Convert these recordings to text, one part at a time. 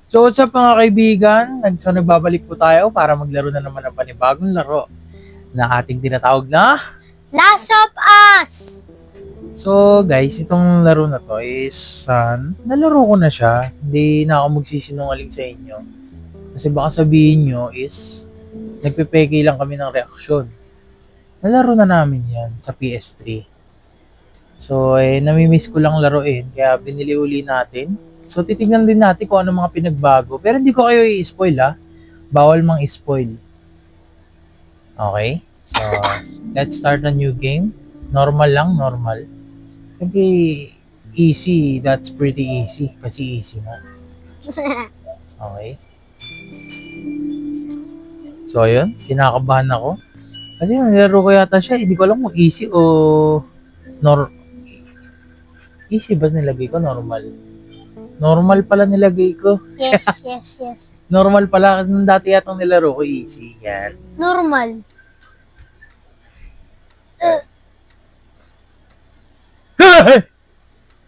So, what's up mga kaibigan? Nagbabalik po tayo para maglaro na naman ng panibagong laro na ating tinatawag na... Last of Us! So, guys, itong laro na to is... nalaro ko na siya. Hindi na ako magsisinungaling sa inyo. Kasi baka sabihin nyo is... nagpepeke lang kami ng reaksyon. Nalaro na namin yan sa PS3. So, namimiss ko lang laruin. Kaya binili uli natin. So, titignan din natin kung ano mga pinagbago. Pero hindi ko kayo i-spoil Bawal mang i-spoil. Okay? So, let's start a new game. Normal lang, normal. Siyempre, easy. That's pretty easy. Kasi easy na. Okay? So, ayun. Kinakabahan ako. Kasi nilaro ko yata siya. Hindi ko alam kung easy o... Easy ba nilagay ko? Normal. Normal pala nilagay ko. Yes. Normal pala. Nung dati yatang nilaro ko, easy. Yan. Normal.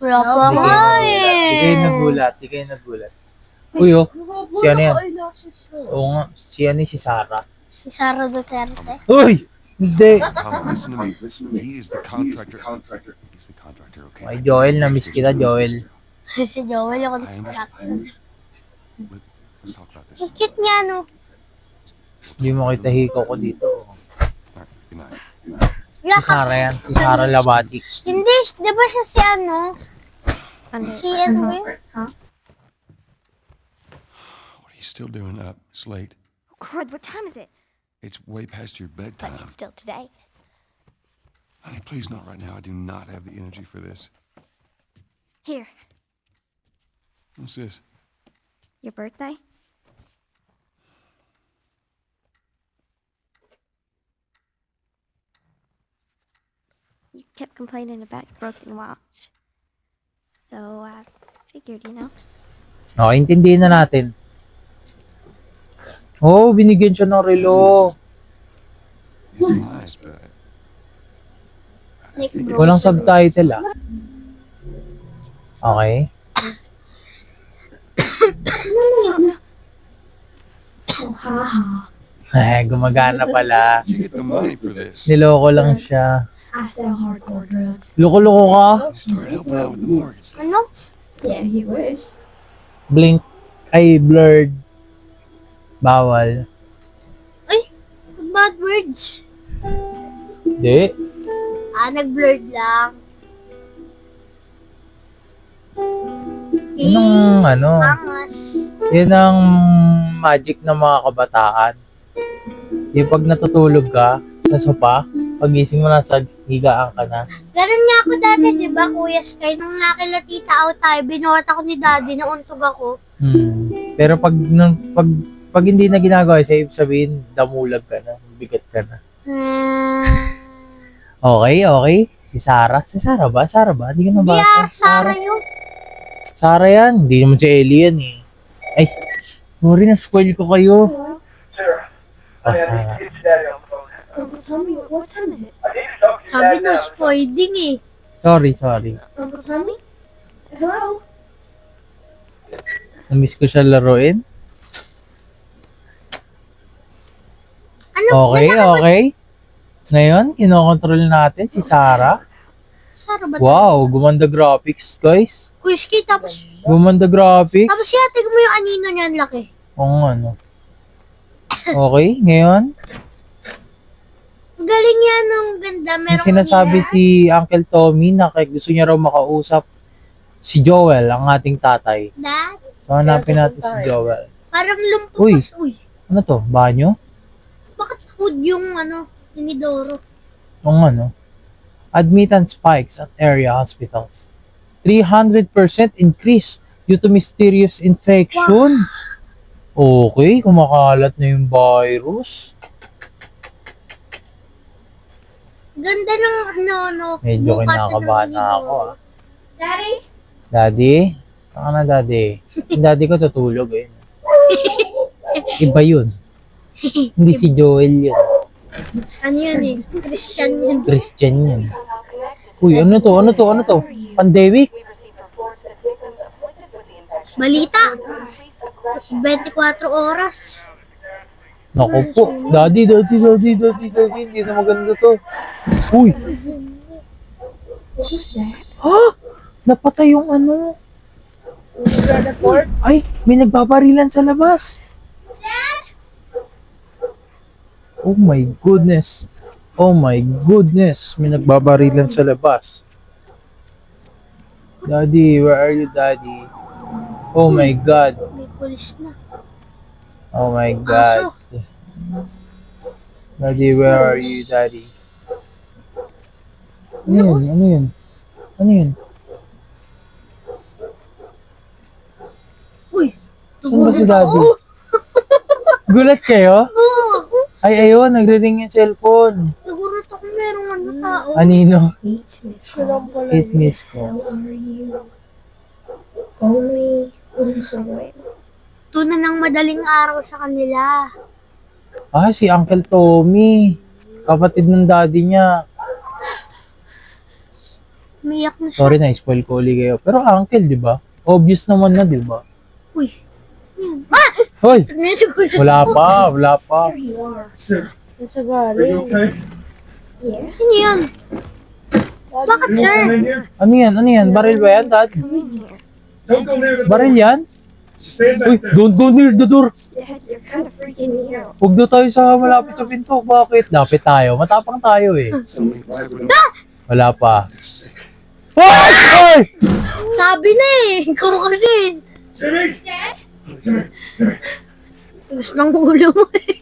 Wala pa nga Di kayo nagulat. Uy, si ano yan? Oo nga, si ano si Sarah. Si Sara Duterte. Uy! Hindi! Listen to me. He is the contractor. He's the contractor, okay? Ay, Joel, na-miss kita, Joel. Si Joel yung I construction. Let's talk about this. Ang cute niya, no? Hindi mo kita hiko ko dito. All right, good night. Wala Si Sarah yan, si Sarah Labati. Hindi, di ba siya si ano? Si ano ba yun? What are you still doing up? It's late. Oh, crud, what time is it? It's way past your But bedtime. it's still today. Honey, please not right now. I do not have the energy for this. Here, What's this? your birthday? You kept complaining about your broken watch. So I figured, Okay, intindihin na natin. Oh, binigyan siya ng relo. It's nice, but I Like, think Walang subtitle Okay. Gumagana pala. you get the money for this. Niloko lang siya. I sell hardcore drugs. Loko-loko ka? Start helping out with the mortgage. ano? Yeah, you wish. Blink. Ay, blurred. Bawal. Bad words. Hindi. Nag-blurred lang. Yun ang ano. Angas. Yun ang magic ng mga kabataan. Yung pag natutulog ka sa sopa, pagising mo na sa higaan ka na. Ganun nga ako dati, di ba, Kuya Sky? Nung nakila tita out tayo, binuhat ako ni daddy, nauntog ako. Pero pag hindi na ginagawa, sa ibig sabihin, damulag ka na, bigat ka na. Okay. Si Sarah ba? Hindi ka na ba? Sarah yun. Sarah yan. Hindi naman si Ellie yan eh. Ay, sorry na spoil ko kayo. Sarah. Uncle Tommy, what time is it? Sabi no, spoiling eh. Sorry. Uncle Tommy? Hello? Namiss ko siya laruin. Ano? Okay. Ngayon, kinokontrol natin si Sarah. Sarah ba? Wow, gumanda graphics, guys. Kuya Sky, tapos Gumanda graphics. siya, tignan mo yung anino niyan, laki. Oo nga, no. Okay, ngayon, Ang galing yan, ang ganda. may Merong sinasabi si Uncle Tommy na gusto niya raw makausap si Joel, ang ating tatay. Dad, So, hanapin natin si Joel. parang lumpukas. Uy. Uy, Ano to? Banyo? bakit food yung tinidoro? Oo nga, no. Admittance spikes at area hospitals. 300% increase due to mysterious infection. Okay, kumakalat na yung virus. Ganda ng Medyo bukas kinakabahan ng na ako, tinidoro. Daddy? Daddy? Saan ka na, Daddy? Yung Daddy ko tutulog eh. Iba yun. Hindi si Joel yun. Ano yun eh? Christian yun. Christian yun. Uy, ano to? Pandemic? Balita? 24 oras. Naku po. Daddy, hindi na maganda to. Uy! What was that? Ha? Napatay yung ano. Ay, may nagbabarilan sa labas. Oh my goodness. Oh my goodness. May nagbabarilan sa labas. Daddy, where are you, Daddy? Oh my God. May pulis na. Oh my God. Daddy, where are you, Daddy? Ano yun? Ano yun? Ano yun? Uy! Saan ba si Nagulat Daddy? ako. Gulat kayo? Oo. Ay, ayun, nagre-ring yung cellphone. Nagulat ako merong ano tao. Anino? 8 missed calls. It missed How calls. are you? Only one. Tuna ng madaling araw sa kanila. Ah, si Uncle Tommy. Kapatid ng daddy niya. Umiyak na siya. Sorry na, spoil ko ulit kayo. Pero uncle, di ba? Obvious naman na, di ba? Uy! Yan. Ah! Hoy! Medyo gulat Wala ako. pa, wala pa. There you are. Nasa galing. Yeah. Ano yan? Bakit, sir? Ano yan? Ano yan? Baril ba yan, dad? Come in here. Don't go near the Baril yan? Stand Uy, back there. don't go near the door. Dad, you're kind of freaking me out. Huwag daw tayo sa malapit sa pinto. Bakit? Lapit tayo. Matapang tayo eh. Somebody right with him. Wala pa. They're sick. Hoy! Hoy! Sabi na eh. Ikaw kasi. Jimmy! Tigas ng ulo mo eh.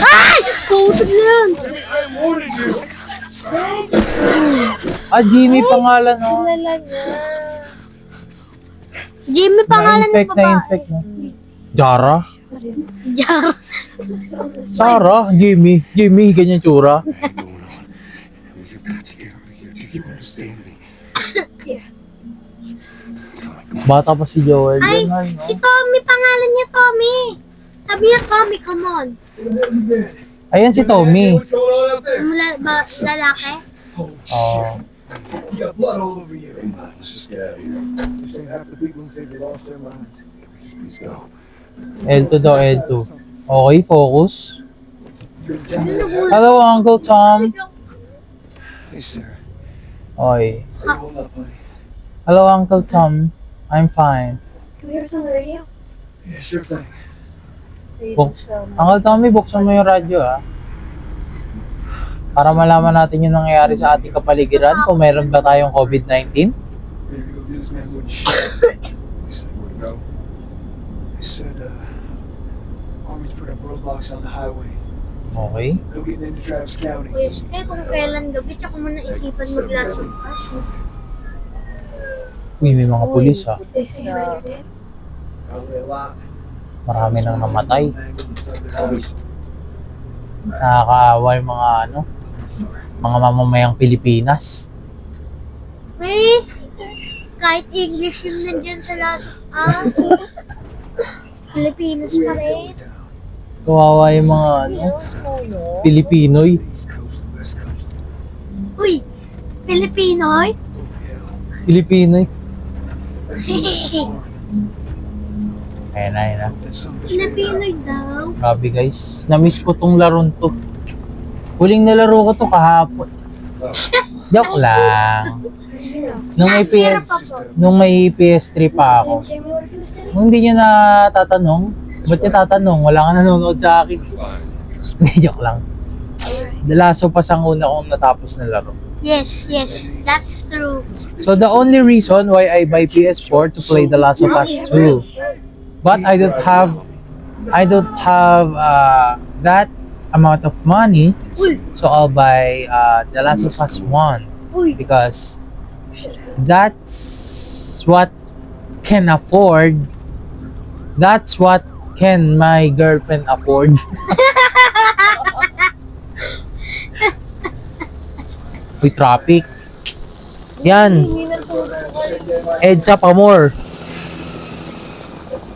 Ay! Kautog na yan. I'm warning you! Ah, Jimmy pangalan, no? Jimmy pangalan ng babae. Na-infect, no? Jara? Jar. Sarah? Jimmy? Jimmy, ganyan tsura? I have no one else. We've got to get out of here. Do you understand me? Bata pa si Joel. Ay, Yan, no? si Tommy, pangalan niya Tommy. Sabi niya Tommy, come on. Ayan si Tommy. What's going on out there? Lalaki? Oh. You got blood all over you. Come on, let's just get out of here. You're saying half the people say they lost their minds. Please go. L2 daw, L2. Okay, focus. You're telling me Nagulat. Hello, Uncle Tom. Hey, sir. Oy. hold up, buddy. Hello, Uncle Tom. I'm fine. Can we hear some on the radio? Yeah, sure thing. Uncle Tommy, buksan mo yung radyo, ha? Para malaman natin yung nangyayari sa ating kapaligiran kung meron ba tayong COVID-19. Maybe go do this man good shit. You said where to go? They said, Army's put up roadblocks on the highway. Okay. No getting into Travis County. Kuya, eh, kung kailan gabi, tsaka mo naisipan maglasumpas. Uy, may mga pulis, ha? They say you ready, Dad? Probably a lot. Marami nang namatay. Mangled inside their house. Nakakaawa yung mga, ano, mga mamamayang Pilipinas. Eh, kahit English yung nandyan sa lasumpas. Pilipinas pa rin. Kawawa yung mga, ano, Pilipinoy. East Coast, West Coast. Uy, Pilipinoy? Pilipinoy. Ayan na, ayan na. That son of a bitch. Pilipinoy daw. Grabe guys. Na-miss ko tong laron to. Huling nalaro ko to kahapon. Joke lang. Nung may, Last year PS, pa po. nung may PS3 pa ako. Jamie, what if he was sitting? Kung hindi niya natatanong, ba't niya tatanong? Wala ka nanonood sa akin. Hindi, joke lang. The Last of Us ang una kong natapos na laro. Yes, that's true. So the only reason why I buy PS4 to play The Last of Us 2. But I don't have that amount of money, Uy, so I'll buy The Last of Us 1 uy. because that's what can afford. That's what can my girlfriend afford. Uy, traffic. Yan. EDSA pa more.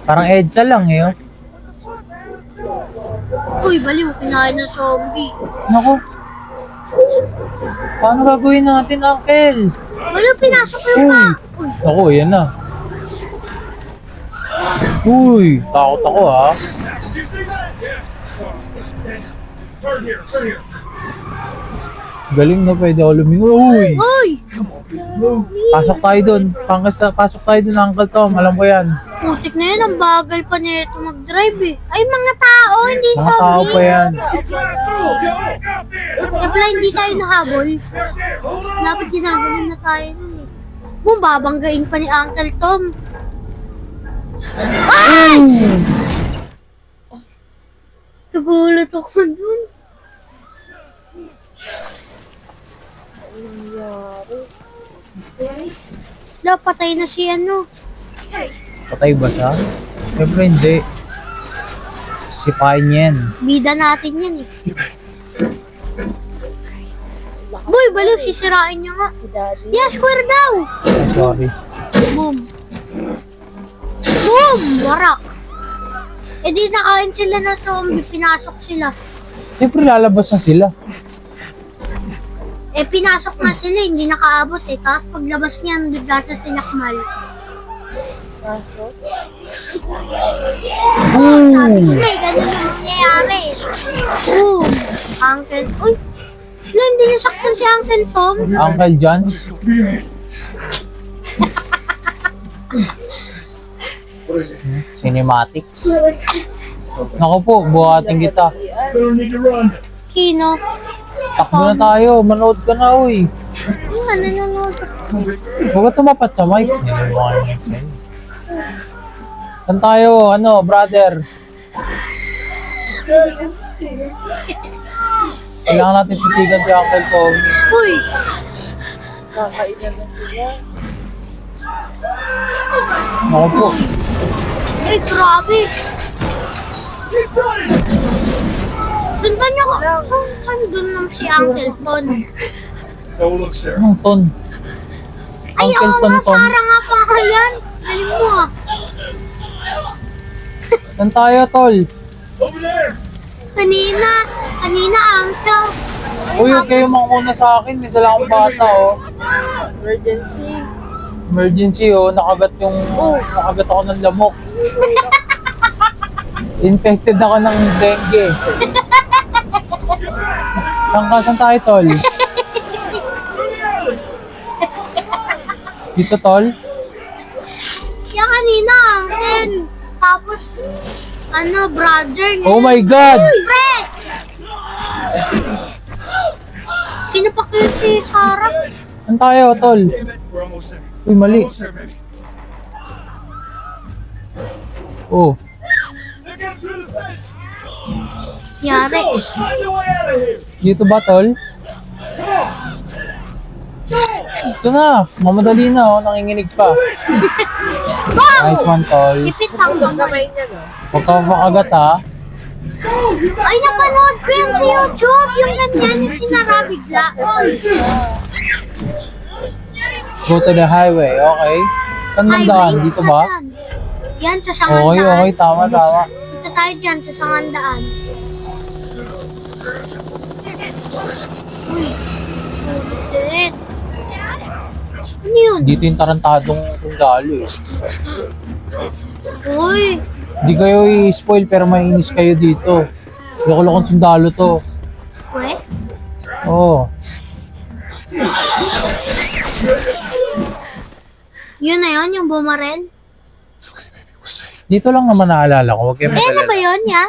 Parang EDSA lang eh. Oh. Uy, baliw, kinain ng zombie. Naku. Paano gagawin natin, Uncle? Baliw, pinasok ko yung Uy. Uy, Naku, yan na. Uy, takot ako ha. Galing na pwede ako lumingon. Uy! Uy! Pasok tayo dun. Pasok tayo dun, Uncle Tom. Alam ko yan. Putik na yun, ang bagal pa nito mag-drive eh. Ay, mga tao, hindi Mga tao zombie. pa yan. Kaya pala hindi tayo nahabol. Dapat ginagano na tayo nun eh. Babanggain pa ni Uncle Tom. Ay! Nagulat ako dun. Patay na si ano. Patay ba siya? Siyempre hindi. Sipain yan. Bida natin yan eh. Boy, baliw, sisirain niya nga. Yeah, square daw. Sorry. Boom. Boom! Warak. Eh di nakain sila ng zombie, pinasok sila. Siyempre lalabas na sila. Eh pinasok na sila, hindi nakaabot eh. Tapos paglabas niyan, bigla sa sinakmal. Sabi ko na eh, ganun ang nangyayari. Boom! Uncle, uy! Wala, hindi nasaktan si Uncle Tom. Uncle John. Cinematics. Naku po, buhatin kita. Sino? Takbo na tayo, manood ka na, uy. Yung ano, nanonood. Huwag ka tumapat sa mic. Saan tayo, ano, brother? Kailangan natin titigan si Uncle Tom. Uy! Naku po. Uy, grabe! Sundan niyo ko. Saan doon lang si Uncle Ton? Anong ton? Ay, Uncle oo Ton nga, Ton. Sarah nga pangalan. Galing mo ah. Saan tayo, tol? Kanina, Uncle. Uy, huwag kayo manguna sa akin. May dala akong bata, oh. Emergency, oh. Nakagat ako ng lamok. Infected ako ng dengue. Saan tayo, tol? Dito, tol? Kaya kanina, Uncle. Tapos, ano, brother niya. Oh my God! Uy, pre! Sino pa kayo si Sarah? Saan tayo, tol? Uy, mali. Oh. Yari. Dito ba, tol? Ito na. Mamadali na, oh. Nanginginig pa. Nice one, tol. Ipit ang gamay. Huwag ka makagat, ha. Ay, napanood ko yung sa YouTube. Yung ganyan, yung sinara bigla. Go to the highway, okay? Saan mandaan? Dito ba? Saan? Yan, sa Okay, Sangandaan. okay. Tama, tama. Punta tayo dyan sa Sangandaan. Uy, sulit din. Ano yun? Dito yung tarantadong sundalo, eh. Uy, Hindi kayo i-spoil pero mainis kayo dito. Loko-lokong sundalo to. we? Oo. Yun na yun, yung bumarel? It's okay, baby. We're safe. Dito lang naman naalala ko. Huwag kayo Eh, ano ba magalala. yun, ya?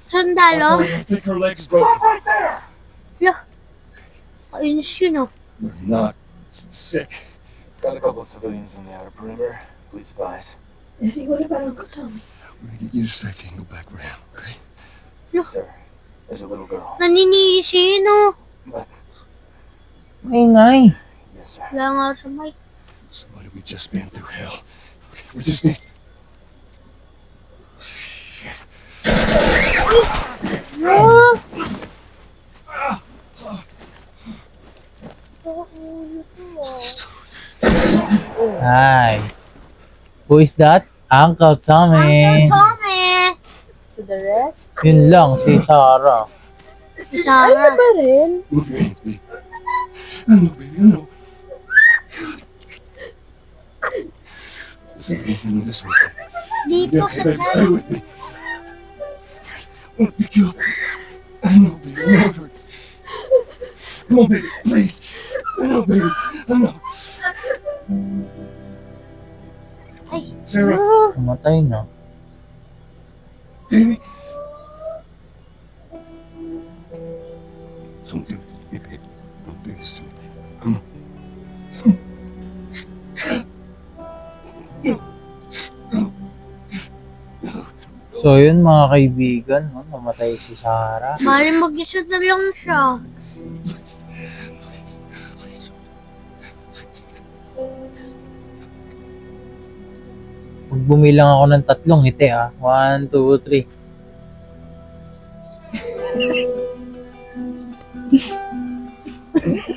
Sundalo? I think her leg is broken. Lo, ayun yun, oh. We're not sick. Got a couple of civilians on the outer perimeter. Please advise. Eddie, what about Uncle Tommy? We're gonna get you to safety and go back around, okay? Sir, there's a little girl. Naninisi, no? But, Ingay. yes, sir. Wala nga sa mic. Somebody, we just been through hell. Okay, we just need. Shit. Nice. Who is that? Uncle Tommy. Uncle Tommy! Yun lang, si Sarah. Si Sarah. Move your hands, baby. I know, baby. I know. Listen, baby, I know this one. Dito sa Okay, baby, stay side. with me. I won't pick you up. I know, baby. I know it hurts. Come on, baby, please. I know, baby. I know. Ay, Sarah, Namatay na. Davey. Don't do this to me, baby. Don't do this to me, baby. Come on. So yun mga kaibigan, no? Namatay si Sarah. bali mag-isa na lang siya. Please. Please. Please. Pag bumilang ako ng 3 ngiti 1, 2, 3.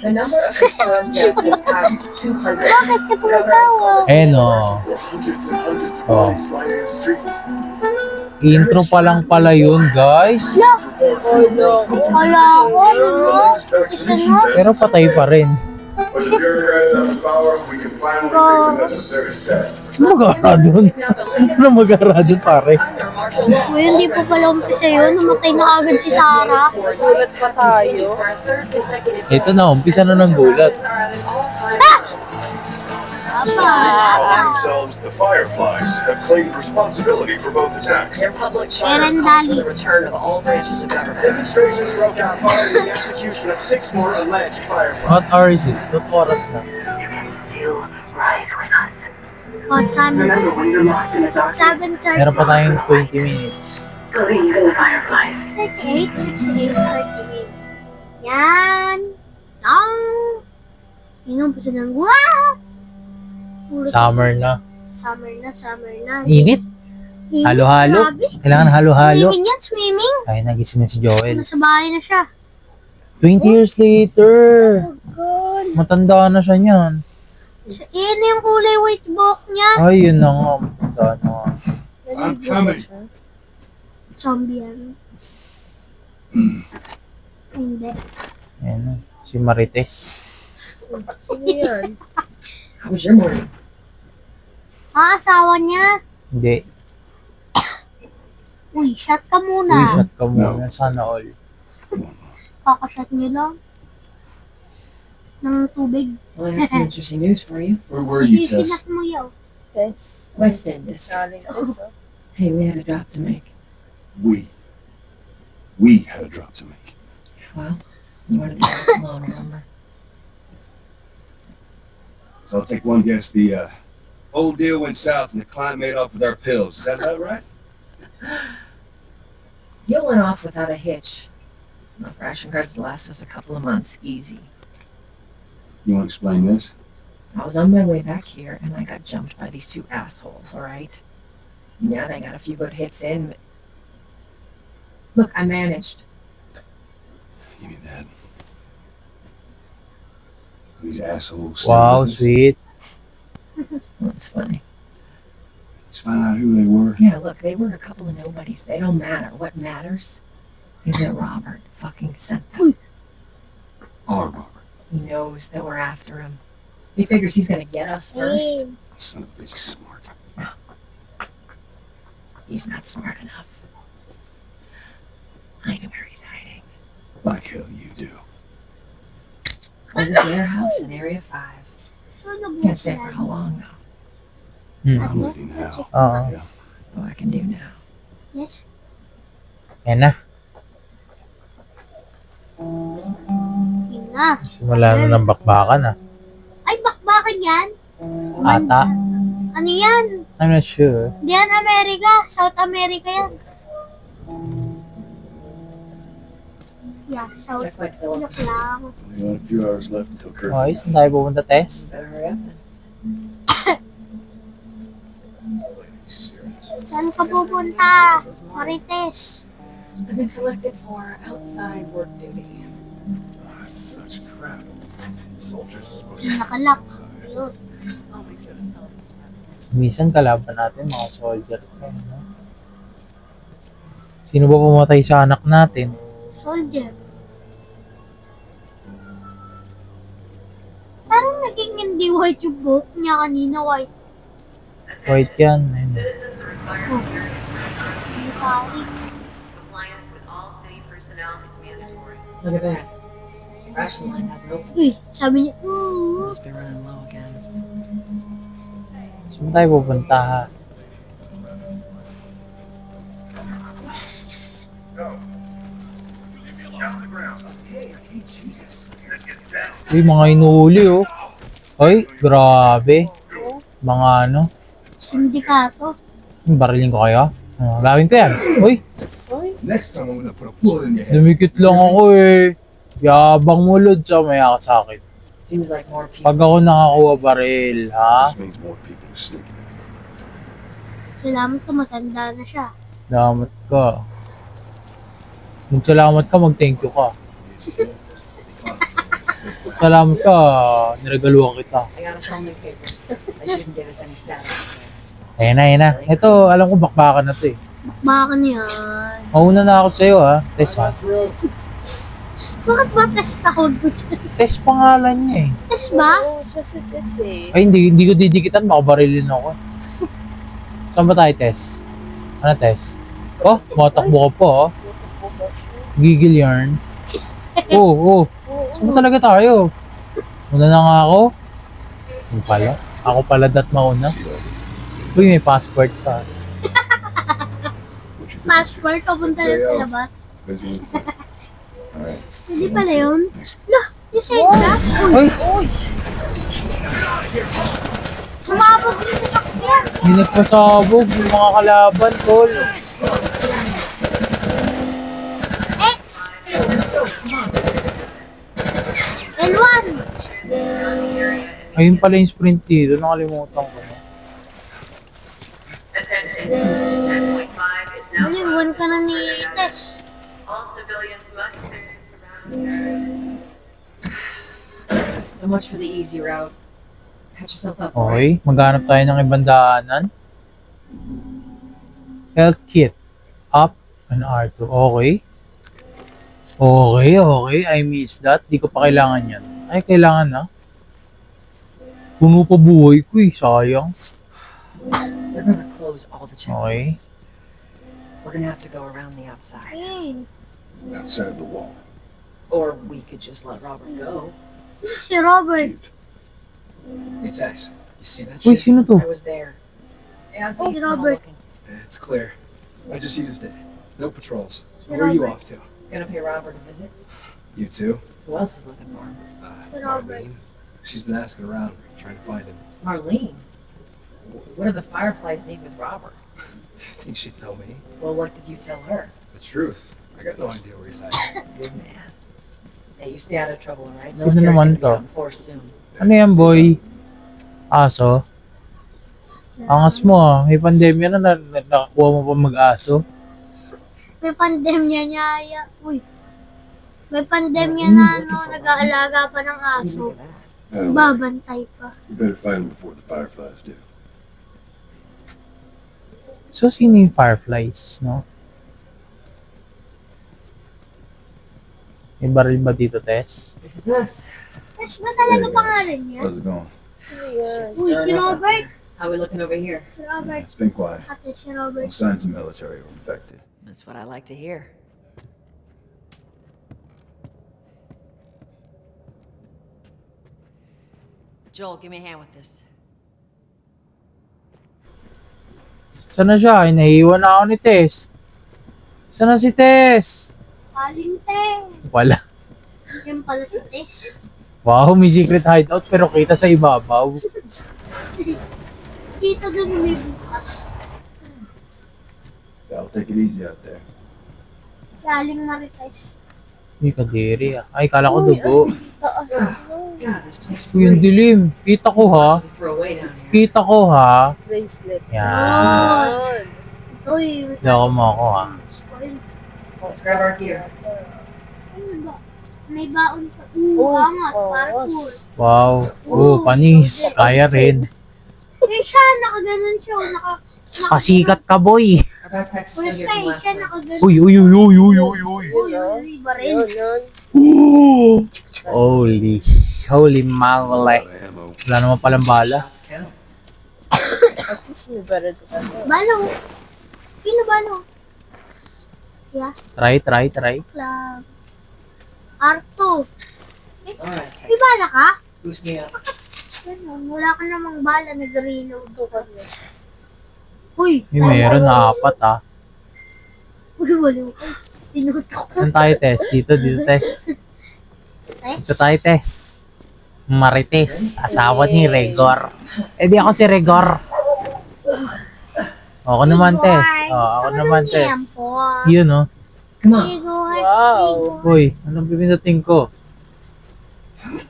The number of confirmed deaths has passed 200. Bakit ka tumatawa? Ayun o. Hundreds and hundreds of Oh. bodies lying in the streets. Intro pa lang pala yun, guys. Kala ko, no? Isa na? Pero patay pa rin. When the bureaucrats have the power, we can finally take the necessary steps. Ano mag-ara dun? Ano mag-ara dun, pare? Uy, hindi pa pala umpisa yun. Namatay na agad si Sarah. Gulat pa tayo. Ito na, umpisa na ng gulat. Themselves, the Fireflies have claimed responsibility for both attacks. Their public Aaron charter calls for Daly. the return of all branches of government. Demonstrations broke out following the execution of 6 more alleged Fireflies. What hour is it? 2 oras na. What time is it? 7:30. Meron pa tayong 20 minutes. 38, 68, 38. Yan. Tang. Yun ang puso ng wow. Puro Summer na. Summer na. Init. Init, Halo-halo. grabe. Kailangan halo-halo. Swimming yan, swimming. Ay, nagising na si Joel. Nasa bahay na siya. 20 years later. Oh, God. Matanda na siya niyan. Yan yung kulay white book niya. Ay, yun na nga. Matanda na nga. I'm coming. Zombie yan. Hindi. Ayan na. Si Marites. How was your morning? Asawa niya. Hindi. Uy, shot ka Uy, muna. shot ka muna. Sana all. Kakashot niyo lang. Ng tubig. Well, I have some interesting news for you. Where were you, Tess? Sinat mo yaw. West End District. Hey, we had a drop to make. We had a drop to make. Well, you wanted to drive alone, remember? So I'll take one guess. The whole deal went south and the client made off with our pills. Is that about right? You went off without a hitch. Enough ration cards to last us a couple of months, easy. You want to explain this? I was on my way back here and I got jumped by these 2 assholes, alright? Yeah, they got a few good hits in, but... Look, I managed. Give me that. These assholes. Wow, with us. sweet. That's funny. Let's find out who they were. Yeah, look, they were a couple of nobodies. They don't matter. What matters is that Robert fucking sent them. Our Robert. He knows that we're after him. He figures he's gonna get us first. Son of a bitch, smart. He's not smart enough. I know where he's hiding. Like hell you do. Over at their house in Area 5. Can't say for how long, though. I'm ready now. Oo. What I can do now. Yes. Yan na. Yun na. Simula na ng bakbakan Ay, bakbakan yan? Ata. Ano yan? I'm not sure. Hindi yan Amerika. South America yan. Yeah, South. Checkpoint's still Look lang. We got a few hours left until curfew. Okay, saan tayo pupunta, Tess? better hurry up then. Serious. Saan ka pupunta? Marites. I've been selected for outside work duty. That's such crap. Soldiers are supposed to. Nakalak. Ayun. Minsan kalaban natin mga soldier. No? Sino ba pumatay sa anak natin? Soldier. Parang naging hindi white yung book niya kanina, white. White yan. Ayun. Compliance with all city personnel is mandatory. Look at that. Ration line hasn't opened. Uy, sabi niya, ooh. Must be running low again. Saan tayo pupunta ha? Uy, mga inuuli oh. Ay, grabe. Mga ano. Sindikato. Barilin ko kayo. Gawin ko yan. Uy, Next time I'm gonna put a bullet in your head. dumikit lang ako eh. Yabang mo Lod, sa maya ka sa akin. Seems like more people. Pag ako nakakuha baril, ha? This means more people are sneaking in. Salamat ko, matanda na siya. Salamat ka. Salamat ka, mag-thank you ka. Salamat ka, niregaluhan kita. I gotta sell new papers. They shouldn't give us any status. Ayan na. Ito, alam ko bakbakan na to eh. Bakbakan yan. Mauna na ako sa'yo ha. Tess ha. Bakit ba test tawag ko dyan? Tess pangalan niya eh. Test ba? Ay, hindi ko didikitan, baka barilin ako. Saan ba tayo, Tess? Ano, Tess? Oh, matakbo ka po, oh. Gigil yarn. Oo. Saan ba talaga tayo? Una na nga ako. Ano pala? Ako pala dat mauna. Uy, may passport ka. What you think? Passport, papunta na sa labas. Busy. Alright. Hindi pala yun. Lah, yung side na. Uy, Sumabog yung sasakyan. hindi nagpasabog yung mga kalaban, tol. X! L1! Ayun pala yung sprint dito, nakalimutan ko na. Attention. 10.5 is now. Naliwan ka na ni Tess. All civilians must surround. So much for the easy route. Catch yourself up. Okay, maghanap tayo ng ibang daanan. Health kit. Up and R2. Okay. Okay. I miss that. Di ko pa kailangan yan. Ay, kailangan na. Puno pa buhay ko eh. Sayang. They're gonna close all the Okay. checkpoints. We're gonna have to go around the outside. Eh, Outside the wall. Or we could just let Robert go. si Robert. Cute. Hey, Tess. You see that Uy, shit? sino to? I was there. Yeah, Oh, Robert. It's clear. I just used it. No patrols. Si Where are you Robert. off to? Gonna pay Robert a visit. You too? Who else is looking for him? Si Robert. Marlene. She's been asking around, trying to find him. Marlene. What do the Fireflies need with Robert? I think she'd tell me. Well, what did you tell her? The truth. I got no idea where he's at. Good man. Hey, you stay out of trouble, alright? Ano naman to? Soon. Ano yan, boy? Aso? Angas mo ah. May pandemya na nakakuha mo pa mag-aso. May pandemya niya. Uy. May pandemya na nag-aalaga pa ng aso. I don't know. Babantay pa. You better find him before the Fireflies do. So, sino yung Fireflies, no? May baril ba dito, Tess? This is us. Tess ba talaga pangalan niya? How's it going? Uy, si Robert. How we looking over here? Si Robert. It's been quiet. Ate, si No Robert. signs of military or infected. That's what I like to hear. Joel, give me a hand with this. Saan na siya? Ay, nahihiwa na ako ni Tess. Saan na si Tess? Palinte. Wala. Yan pala si Tess. Wow, may secret hideout pero kita sa ibabaw. Dito doon may bukas. Yeah, I'll take it easy out there. Si Aling Marites. May kadiri ah. Ay, kala ko dugo. God, this place Uy, yung dilim. Kita ko ha. throw away down here. Kita ko ha. Bracelet. Yan. Uy, Hindi ako mo ako ha. spoil. Let's grab our gear. Ano ba? May baon pa. Angas, parkour. Wow. Oh, panis. Kaya rin. Eh, siya, nakaganon siya. Pasikat ka, boy. Our backpacks are Pwes still here ka from eh, last siya night. nakaganon. Uy. Uy, baril. Ooh. Holy. Holy moly. Out of ammo. Wala naman palang bala. Shots count. At least may better to that. Balo. Sino balo? Yeah, Try. club. R2. Alright, May bala ka? boost me up. Ganun, wala ka namang bala, nag-reload ka. Uy! May meron na 4 ah. Uy, wala ka. Pinutok ko. Saan tayo test? Dito test. Dito tayo test. Marites, asawa ni Regor. Eh di ako si Regor. Ako naman test. Ako naman test. Yun oh. Come on. Wow. Uy, anong pipindutin ko?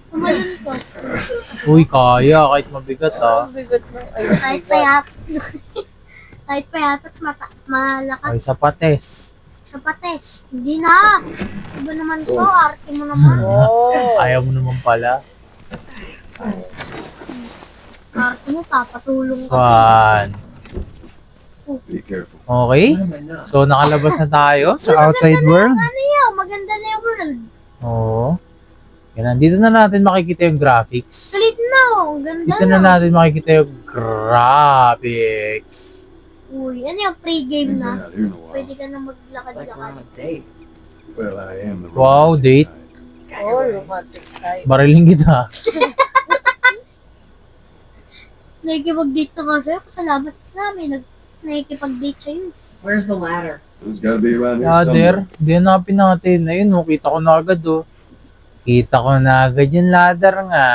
Tumalun ko. Uy, kaya kahit mabigat ah. Ang bigat ng Kahit payat. Kahit payat at Ay, malakas sa pates. sa pates. Hindi na. Iba naman to, arte mo naman. Oh. Ayaw mo naman pala. Arte mo, papatulong ka. Swan. Be careful. Okay? What am I not? So, nakalabas na tayo sa outside world. Ano yun? Maganda na yung world. Oo. Yan, dito na natin makikita yung graphics. Galit na, oh. Ganda Dito na natin makikita yung graphics. Uy, ano yung pre-game Been na? out here in a while. Pwede ka na It's like we're maglakad-lakad. on a date. Well, I am the Wow, date. Got Oh, your rings. romantic type. Bariling kita. Nakikipag-date na nga sa'yo. Salamat namin. Nakikipag-date sa'yo. Where's the ladder? There's gotta be around here Ladder. somewhere. Hindi hanapin natin. Ayun, oh, kita ko na agad, oh. Kita ko na agad yung ladder nga.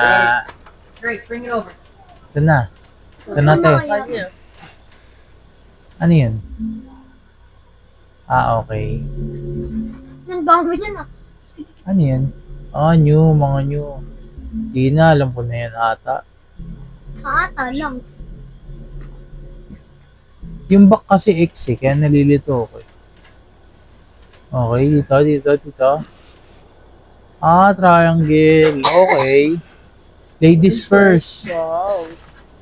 Great, bring it over. Ito na. Ito na, Ano Tess. kaya? Kanya. Ano yun? Ah, okay. Ang dami niya na. Ano yun? Ah, new, mga new. Di na, alam ko na yan ata. Ata lang. Yung back kasi X eh, kaya nalilito ako. Okay, dito. Ah, triangle. Okay. Ladies first. Wow.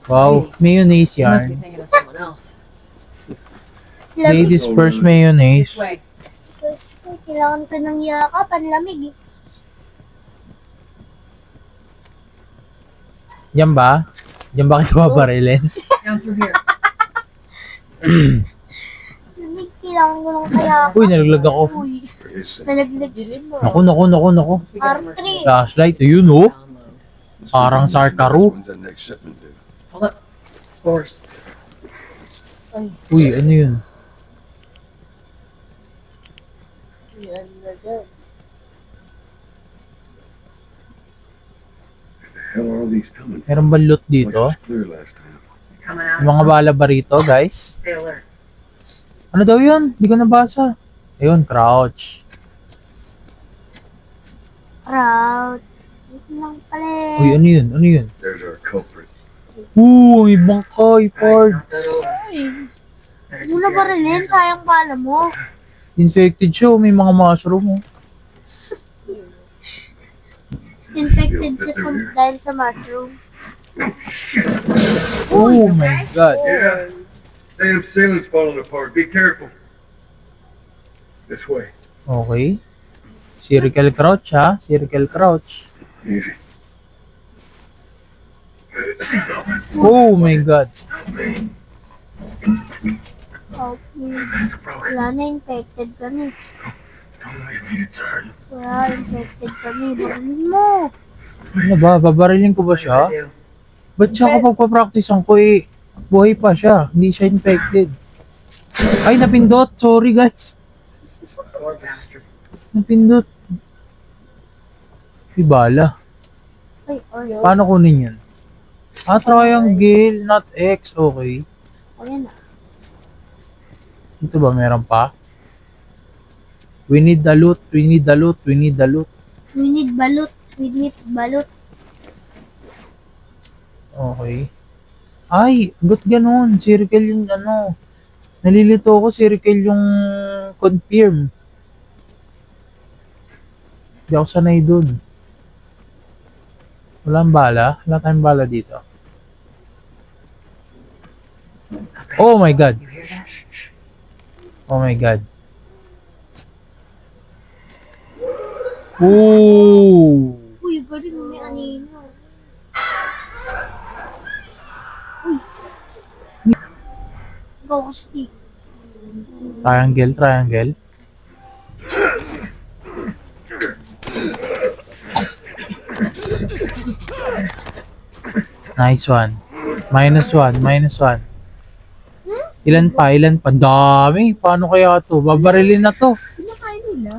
Wow, mayonnaise You must be yan. thinking of someone else. Lamig. Ladies first mayonnaise. This way. Kailangan ko ng yakap. Ang lamig eh. Diyan ba? Diyan ba kita babarilin? Down through here. Lamig. Kailangan ko ng kayakap. Uy, nalaglag ako. Uy, Very safe. nalaglag. Dilim mo. Naku. We got R3. Flashlight, yun oh. download. Must be Parang one of these Sarkaru. When's that next shipment due? Hold up. Spores. Uy, ano yun? Yan na dyan. The hell are all these coming from? Meron ba loot Like dito? it was clear last time. Coming out. Yung mga bala ba rito, guys? Stay alert. Ano daw yun? Hindi ko nabasa. Ayun, crouch. Crowd. Ito lang pala eh. Uy, ano yun? Ano yun? There's our culprit. May bangkay, Alright, parts. knock that over. Ay, Better hindi mo na keep your eyes barilin. peeled. Sayang bala mo. Infected siya, may mga mushroom. Oh. Infected siya dahil sa mushroom. Oh my god. Yeah. Damn ceiling's falling apart. Be careful. This way. Okay. Circle crouch ha? Circle crouch. Easy. Oh my god. Okay. Wala na, infected ka na. Don't leave me to turn. Wala, infected ka na. Barilin mo. Ano ba? Babarilin ko ba siya? I do. Ba't siya kapag pa-practicean ko eh, buhay pa siya. Hindi siya infected. Ay, napindot. Sorry guys. Poor bastard. Napindot. Ibala. Ay, ayaw. Paano kunin yan? Ah, triangle, not X. Okay. Ayan na. Ito ba meron pa? We need the loot. We need the loot. We need the loot. We need balut. We need balut. Okay. Ay, ba't ganun? Circle yung ano. Nalilito ako, circle yung confirm. Hindi ako sanay dun. Walang bala? Wala tayong bala dito. Oh my god. You hear that? Oh my god. Ooh. Uy, galing mo may anino. Ikaw kasi. Triangle, triangle. Nice one. Minus one, minus one. Ilan pa, ilan pa? Dami. Paano kaya to? Babarilin na to. Pinakain nila.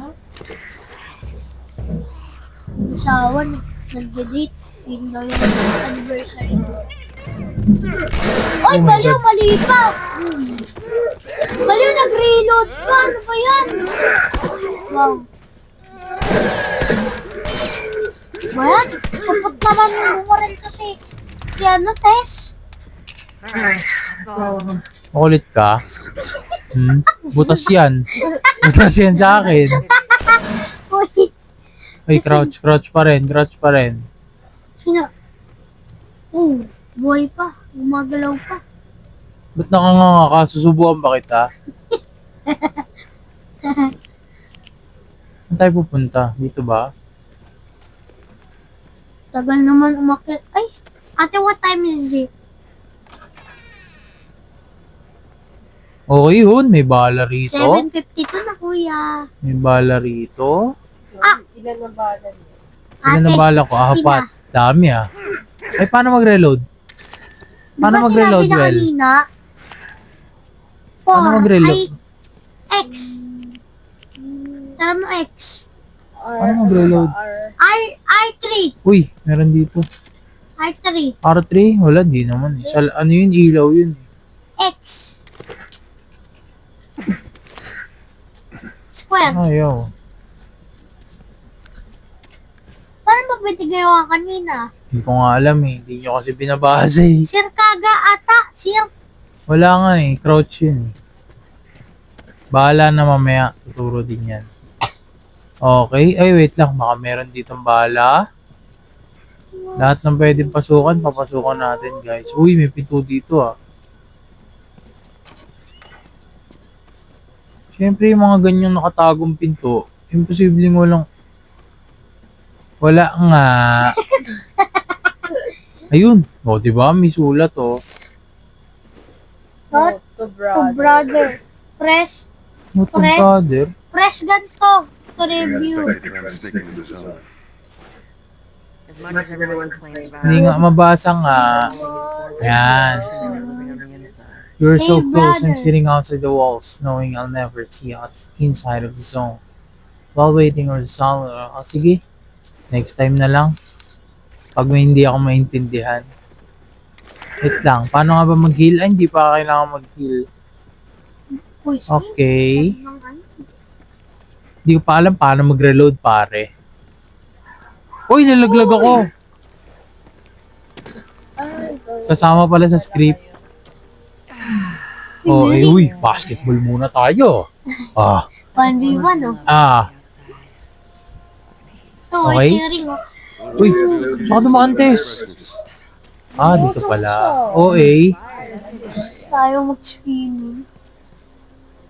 Asawa, nag-date. Yun daw yung anniversary ko. Ay, Oh my baliw, God. mali pa! Baliw, nag-reload pa! Ano ba yan? Wow. Ba yan? Supot naman yung bumaril to si ano, Tess? Makulit ka? Butas yan. Butas yan sa akin. Uy, Ay, crouch, crouch pa rin, crouch pa rin. sino? Buhay pa. Gumagalaw pa. Ba't nakanganga ka? Susubukan ba kita? Saan tayo pupunta? Dito ba? Tagal naman umakyat. Ay, ate, what time is it? Okay yun, may bala rito. 7:52 na, kuya. May bala rito. Ilan na bala niya? Ilan na bala ko? 60 Apat. na. Dami ah. Ay, paano mag-reload? Paano Diba mag-reload, sinabi na Well? kanina? Paano 4 mag-reload? ay X. Tara mo X. Paano mag-reload? R3. Uy, meron dito. R3. R3? Wala, di naman. Ano yun? Ilaw yun. X. Square. Ayaw. Paano ba pwede gawa kanina? Hindi ko nga alam eh. Hindi nyo kasi binabasa eh. Sir Kaga ata. Sir. Wala nga eh. Crouch yun eh. Bahala na mamaya. Tuturo din yan. Okay. Ay, wait lang. Baka meron ditong bala. Lahat ng pwedeng pasukan, papasukan natin guys. Uy, may pinto dito ah. Siyempre, yung mga ganyang nakatagong pinto, imposible mo lang. Wala nga. Ayun. O, diba? May sulat oh. What? To To brother. brother. Press. What the Press. brother? Press ganito. To review. As much as everyone complains about Hindi nga mabasa nga. Yan. You're so Hey, close. I'm brother. sitting outside the walls, knowing I'll never see us inside of the zone. While waiting for the sound, sige. Next time na lang. Pag may hindi ako maintindihan. Wait lang. Paano nga ba mag-heal? Ay, hindi pa kailangan mag-heal. Uy, Okay. ng ano? Hindi ko pa alam paano mag-reload, pare. Uy, nalaglag ako. Kasama pala sa script. Oh, eh, uy, basketball muna tayo. Ah, 1v1 oh. ah. So, Okay. ito yung ring oh. Uy, saka dumaan, Tess. Ah, dito pala. OA. Tayo mag-swimming.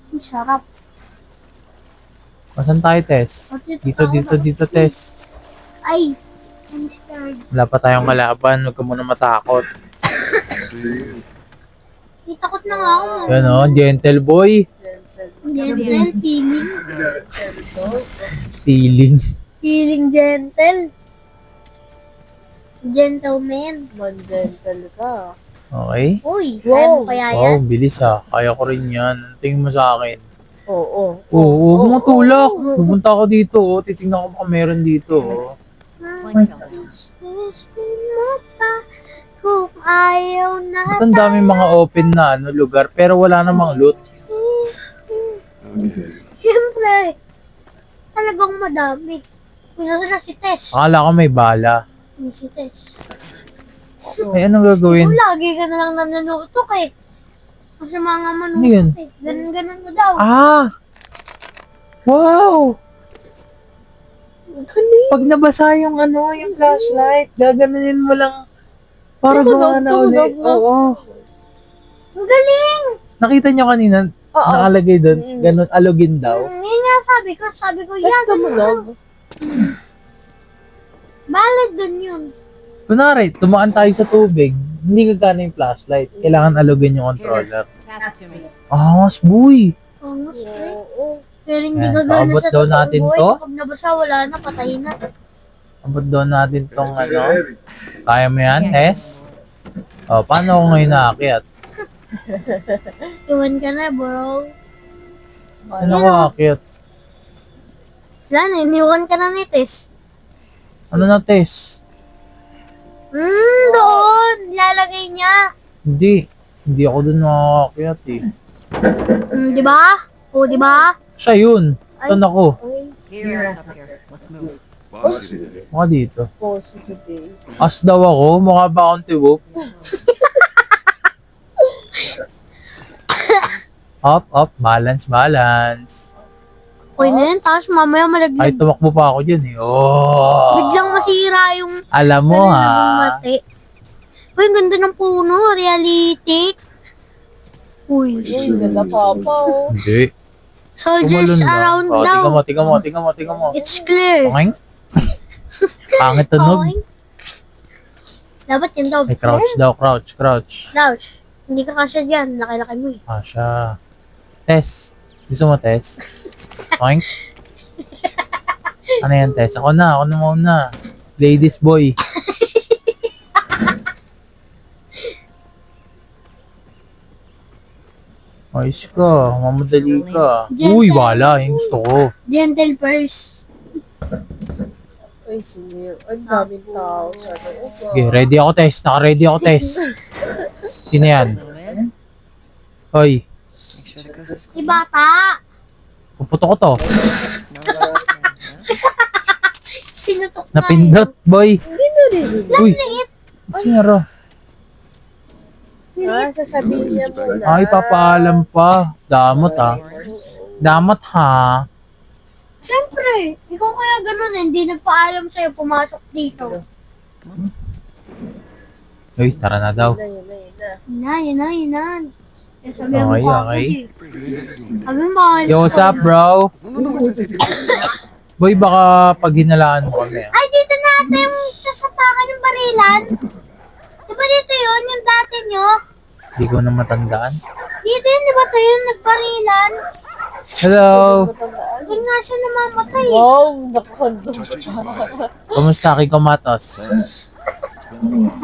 Ang sarap. Masan tayo, Tess? Dito, Tess. Ay, I'm scared. Wala pa tayong kalaban. Huwag ka muna matakot. Takot na nga ako. Yan o, gentle boy. Gentle, feeling. Feeling. Feeling gentle. Gentleman. Man-gentle ka. Okay. Uy, kaya mo kaya yan? Wow, bilis ah. Kaya ko rin yan. Tingin mo sa akin. Oo. Oo, mga tulak. Pupunta ako dito. Oh. Titingnan ko baka meron dito. Oh. Kung ayaw na Ba't ang dami mga open na lugar pero wala namang loot. Siyempre, talagang madami. Kung nasa na si Tess. Akala ko may bala. Hindi si Tess. Ay, anong gagawin? Kung lagi ka na lang nanunutok eh. Kasi mga Ano yun? manunutok eh. Ganun-ganun ko daw. Ah! Wow! Pag nabasa yung yung flashlight, gaganunin mo lang para gawa na ulit. Oo. Ang galing! Nakita niyo kanina, nakalagay doon, ganun, alugin daw. Yun nga sabi ko. Sabi ko, Tapos yan. tumunog. Balad dun yun. Kunwari, tumaan tayo sa tubig, Hindi gagana yung flashlight. Kailangan alugin yung controller. Pass it to me. Angas, boy! Angas eh. Oo. Pero hindi Yan, gagana paabot sa daw totoong natin buhay. to. Kapag nabasa, wala na, patay na. Abot doon natin tong ano. Kaya mo yan, Tess? O, paano ako ngayon naakyat? Iwan ka na, bro. Ano ako aakyat? Wala na, iniwan ka na ni Tess. Ano na, Tess? Doon. Lalagay niya. Hindi. Hindi ako doon nakakakyat eh. Di ba? O, di ba? Siya yun. Saan ako? Here, us up here. Let's move. Mukha dito. Post today. As daw ako. Mukha ba akong tiwop? Up, up. Balance, balance. Okay na yan. Tapos mamaya Ay, malaglag. tumakbo pa ako dyan eh. Oh! Biglang masira yung Alam mo ano na ha. bumati. Uy, ang ganda ng puno. Realistic. Uy. Uy, nagapapa oh. Hindi. Soldiers Tumalon lang. around Oh, daw. tingnan mo. It's clear. Panging? Pangit tunog. Okay. Dapat yun daw. Ay, crouch daw, crouch. Crouch. Hindi ka kasya dyan. Laki-laki mo eh. Siya. Tess. Gusto mo, Tess? Panging? Ano yan, Tess? Ako na muna. Ladies boy. Ayos ka, mamadali ka. Uy, wala, yung gusto ko. Gentle purse. Uy, sino yun? Ang daming tao. Sabi, oh, Okay, ready ako, Tess. Naka-ready ako, Tess. Sino yan? A little bit. Hoy, Make sure the coast is Si clean. bata. puputo ko to. No one Sinutok na Napindot, boy. Hindi na rin. Uy, sino? Sasabihin niya muna. Ay, papaalam pa. Damot, ha. Damot, ha. Siyempre. Ikaw kaya ganun eh. Hindi nagpaalam sa'yo pumasok dito. Uy, tara na daw. Yun na. Yun na. Eh, sabi mo Okay, ko ako okay. eh. Sabi mo mahal Yo, what's up, bro? Boy, baka pag hinalaan mo kami, ah. Ay, dito na ata yung sasapakan ng barilan. Di ba dito yun? Yung dati nyo? Hindi ko na matandaan. Dito yun, di ba tayo yung nagbarilan? Hello! Doon nga siya namamatay eh. Wow, nakakondom siya. Kumusta, Kiko Matos?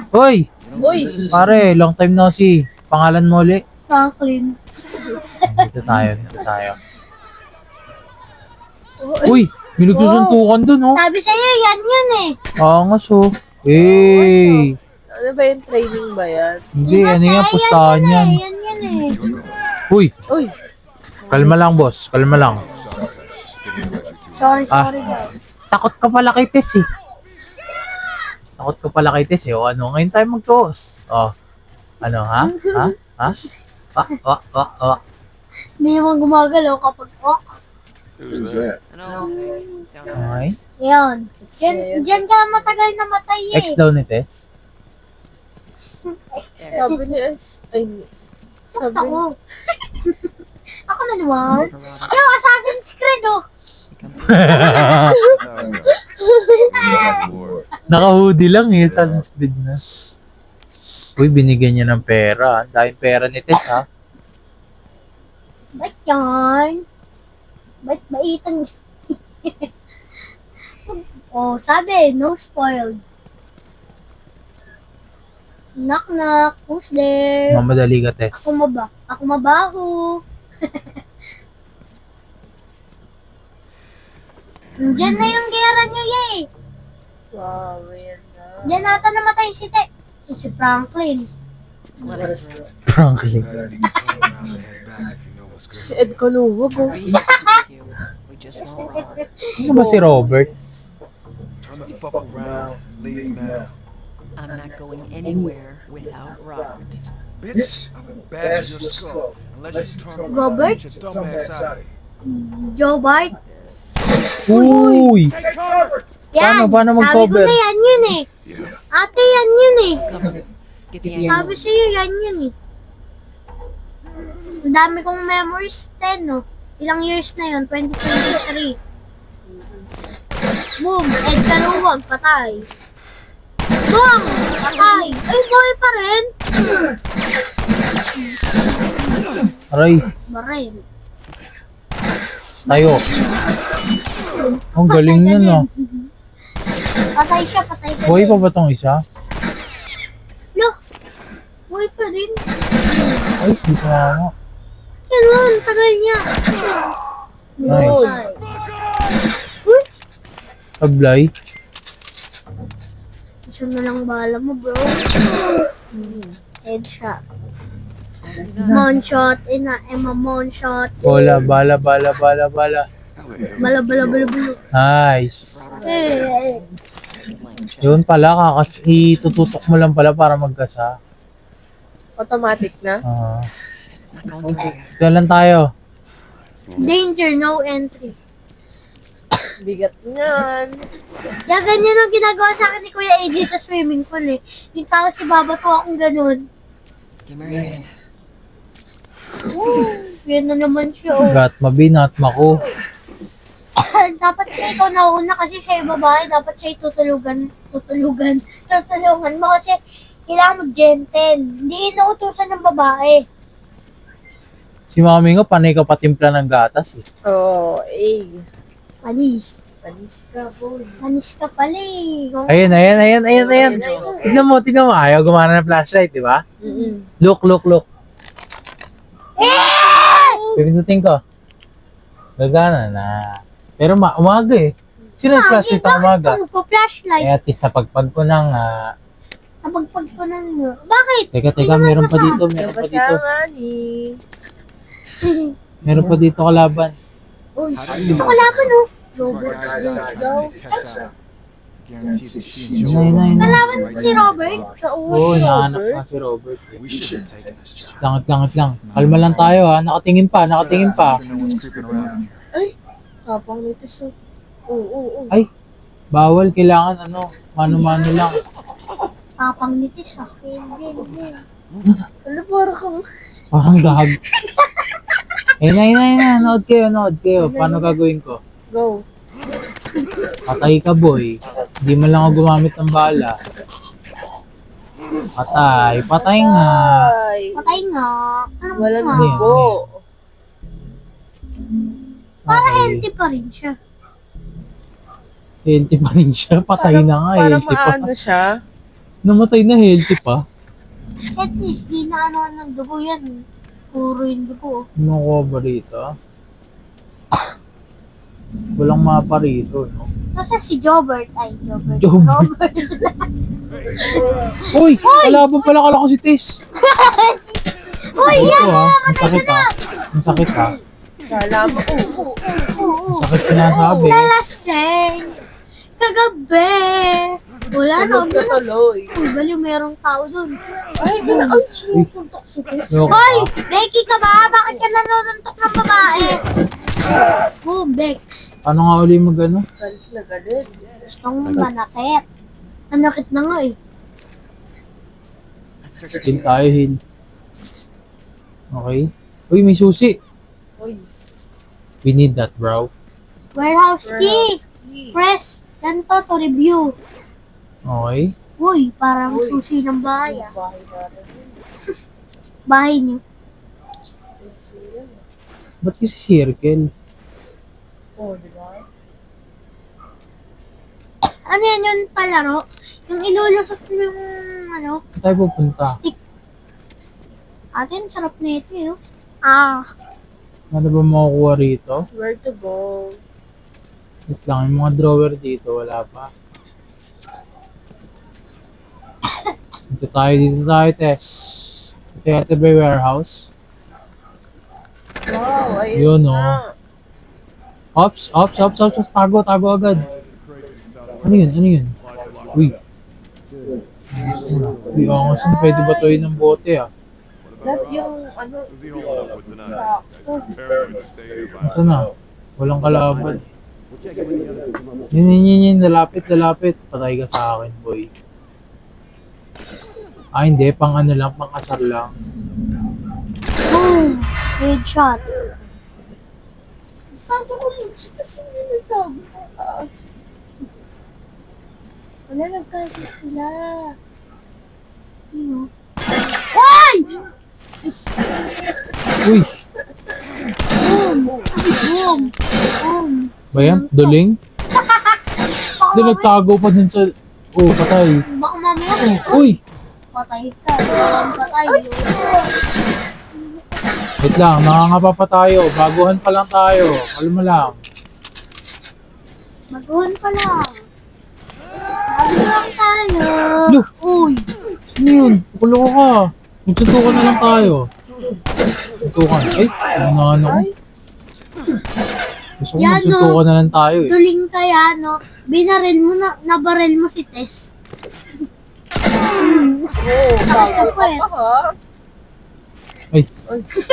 Hoy! Uy, Pare, long time no see. Pangalan mo ulit? Franklin. Dito tayo. Uy! May nagsusuntukan dun, oh. Sabi sa'yo, yan yun eh. Angas, oh. Hey! ano ba yung training ba yan? Hindi, Diba, ano yan, te? pustahan yan. Yan yun eh. Uy! Uy, Kalma lang, boss. Kalma lang. Sorry, Ah. guys. Takot ka pala kay Tess, eh. O ano, ngayon tayo mag-toast. Oh. Ano, ha? Hindi naman gumagalaw kapag No, down there. Okay. Yan. Diyan ka matagal na matay eh. Ex daw ni Tess. sabi niya, ay, sabi Ako. Ako na naman. For Robert. Yung Assassin's Creed oh. Naka-hoodie lang eh, Assassin's Creed na. Uy, binigyan niya ng pera. Ang daming pera ni Tess, ha? Ba't yan? Ba't baitan? Oh, sabi, no spoiled. Knock knock, who's there? Mamadali ka, Tess. Ako mabaho. Diyan na yung gera niyo, yay. wow, yan na. Diyan nata namatay si si Franklin. Let us through. Franklin. Si Ed Kaluwag, oh. We used to with you. We just won't Robert. Ano ba si Robert? Turn the fuck around. Leave now. I'm not going anywhere without Robert. Bitch, I'm gonna bash your skull unless you turn around Robert? and get your dumb ass out of here. Joe Bart. This. Uy! Yan. Paano Sabi ko mag-cover? na yan yun eh. Ate, yan yun eh. Cover me. Get the Sabi angle. sa'yo, yan yun eh. Ang dami kong memories, 10 no. Ilang years na yun? 2023. Boom! Ed Kaluwag, patay. Boom! Patay. Ay, boy pa rin. Aray, Baril. tayo. Ang galing Patay ka nun, din. ah. Patay siya, patay ka Buhay din. pa ba tong isa? Lo, boy pa rin. Ay, di ko mama. Ganun, tagal niya. Nice. Uy, Tablay. isa na lang bala mo, bro. Headshot. Monshot, monshot. Bola, bala, bala, bala, bala. Bala, bala, bala, bala. Nice. Eh, Yun pala, itututok mo lang pala para magkasa. Automatic na. Ah. Okay. Ito lang tayo. danger, no entry. Bigat niyan. Kaya ganyan ang ginagawa sa akin ni Kuya AJ sa swimming pool eh. Yung tao si babato akong ganun. Give me your hand. Yan na naman siya oh. Gat, mabinat, mako. Dapat na ikaw nauna kasi siya yung babae. Dapat siya tutulungan mo kasi kailangan mag-gentle. Hindi inuutusan ng babae. Si mami nga, panay ka patimpla ng gatas eh. Oo, eh. Panis. Panis ka, boy. Panis ka pala eh. Oh. Ayan. Tignan mo. Ayaw gumana ng flashlight, di ba? Look. Pipindutin ko. Gagana na. Pero umaga eh. Sino yung flashlight ang umaga? Bakit ko flashlight? Kaya sa pagpag ko ng... Kapagpag ko ng... Bakit? Teka, meron pa dito. Nabasama ni... Meron pa dito kalaban. Uy, Ito ko laban oh. Robert's days daw. Guarantee that she and Yun Joel na. Kalaban si Robert. Oo, nahanap nga si Robert. We should have taken this job. Langit lang. Kalma lang tayo ha. Nakatingin pa. No one's creeping around here. Kapang nitis oh. Oo. Ay, bawal. Kailangan mano-mano lang. Tapang nitis ah. Hindi. Ano, parang kang... Parang gahag. Ayun na. Nood kayo. Paano gagawin ko? Go. Patay ka, boy. Hindi man lang ako gumamit ng bala. Patay nga. Ay. Patay nga. Ano Walang nga? dugo. Para Okay. healthy pa rin siya. Healthy pa rin siya. Patay na nga. Para Healthy pa. maano siya. Namatay na, healthy pa. At least, di na ng dugo yan. Puro yung dugo. Ano ko ba rito? Walang mapa rito, no? Nasa si Jobert? Ay, Jobert. Jobert. Robert. Uy! Kalaban pala kala ko si Tess. Uy, Ito yan! ha. Ang sakit ha. Kala mo, Oo. Ang sakit sinasabi. Nalaseng. Kagabi. Wala na. Huwag na. tuloy. Uy, baliw, merong tao dun. Ay, susuntok-suntok. Ayoko Hoy! ha. Becky ka ba? Bakit ka nanununtok ng babae? Boom, Bex. Paano nga uli Galit na galit. Gustong manakit. Nanakit na nga eh. Heal tayo, heal. Okay. Uy, may susi. Uy. We need that, bro. Warehouse key. Press. Ganito to review. Okay. Uy, parang Uy. susi ng bahay ah. Bahay natin. Bahay niyo. Ba't kasi circle? Oh, di ba? Ano yan yung palaro? Yung ilulusot mo yung Saan tayo pupunta? stick. Atin, sarap na ito eh. Oh. Ah. Ano ba makukuha rito? Where to go? Wait lang, yung mga drawer dito, wala pa. Dito tayo, Tess. Ito yata ba yung warehouse? Wow, ayun Yun, na. Ops. Tago agad. Ano yun? Uy. Uy, angas na. Pwede ba ito ng bote ah? That yung ano, sakto. Saan na? Walang kalaban. Yun. Lalapit. Patay ka sa akin, boy. Hindi. Pang asar lang. Boom. Headshot. Tago ko yun. Tapos hindi nagtago sa taas. Wala, nagkakit sila. Ano? Ay! Uy, Boom! Boom! Boom! ba yan? Duling? Hindi, nagtago pa dun sa... Oh, patay. Baka mamaya. Uy! Patay ka. Patay. Wait lang, nakangapa pa tayo. Baguhan pa lang tayo. Kalma lang. Maguhan pa lang. Bago lang tayo. Lo! Uy! Ano yun? Kulo ka. Magsuntukan na lang tayo. Suntukan. Ay, ano ko. Gusto ko Yan, no. magsuntukan na lang tayo eh. Duling kaya, no? Binaril mo na, nabaril mo si Tess. Sakit sa puwet. Ay,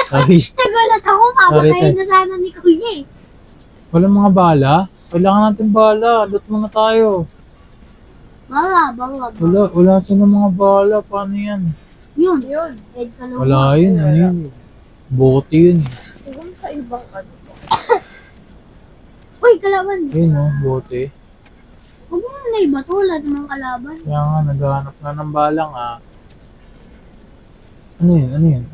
sorry. Nagulat ako, Sorry, papatayin Tess. na sana ni Kuya eh. Walang mga bala? Kailangan natin bala. Loot muna tayo. Bala. Wala silang mga bala. Paano yan? Yun. Yun. Ed ka lang. Wala yun. Ano yun? Bote yun. Siguro sa ibang ano. Uy, kalaban. Yun oh, bote. Huwag mo na iba to, wala namang kalaban. Kaya nga, naghahanap na ng bala nga. Ano yun?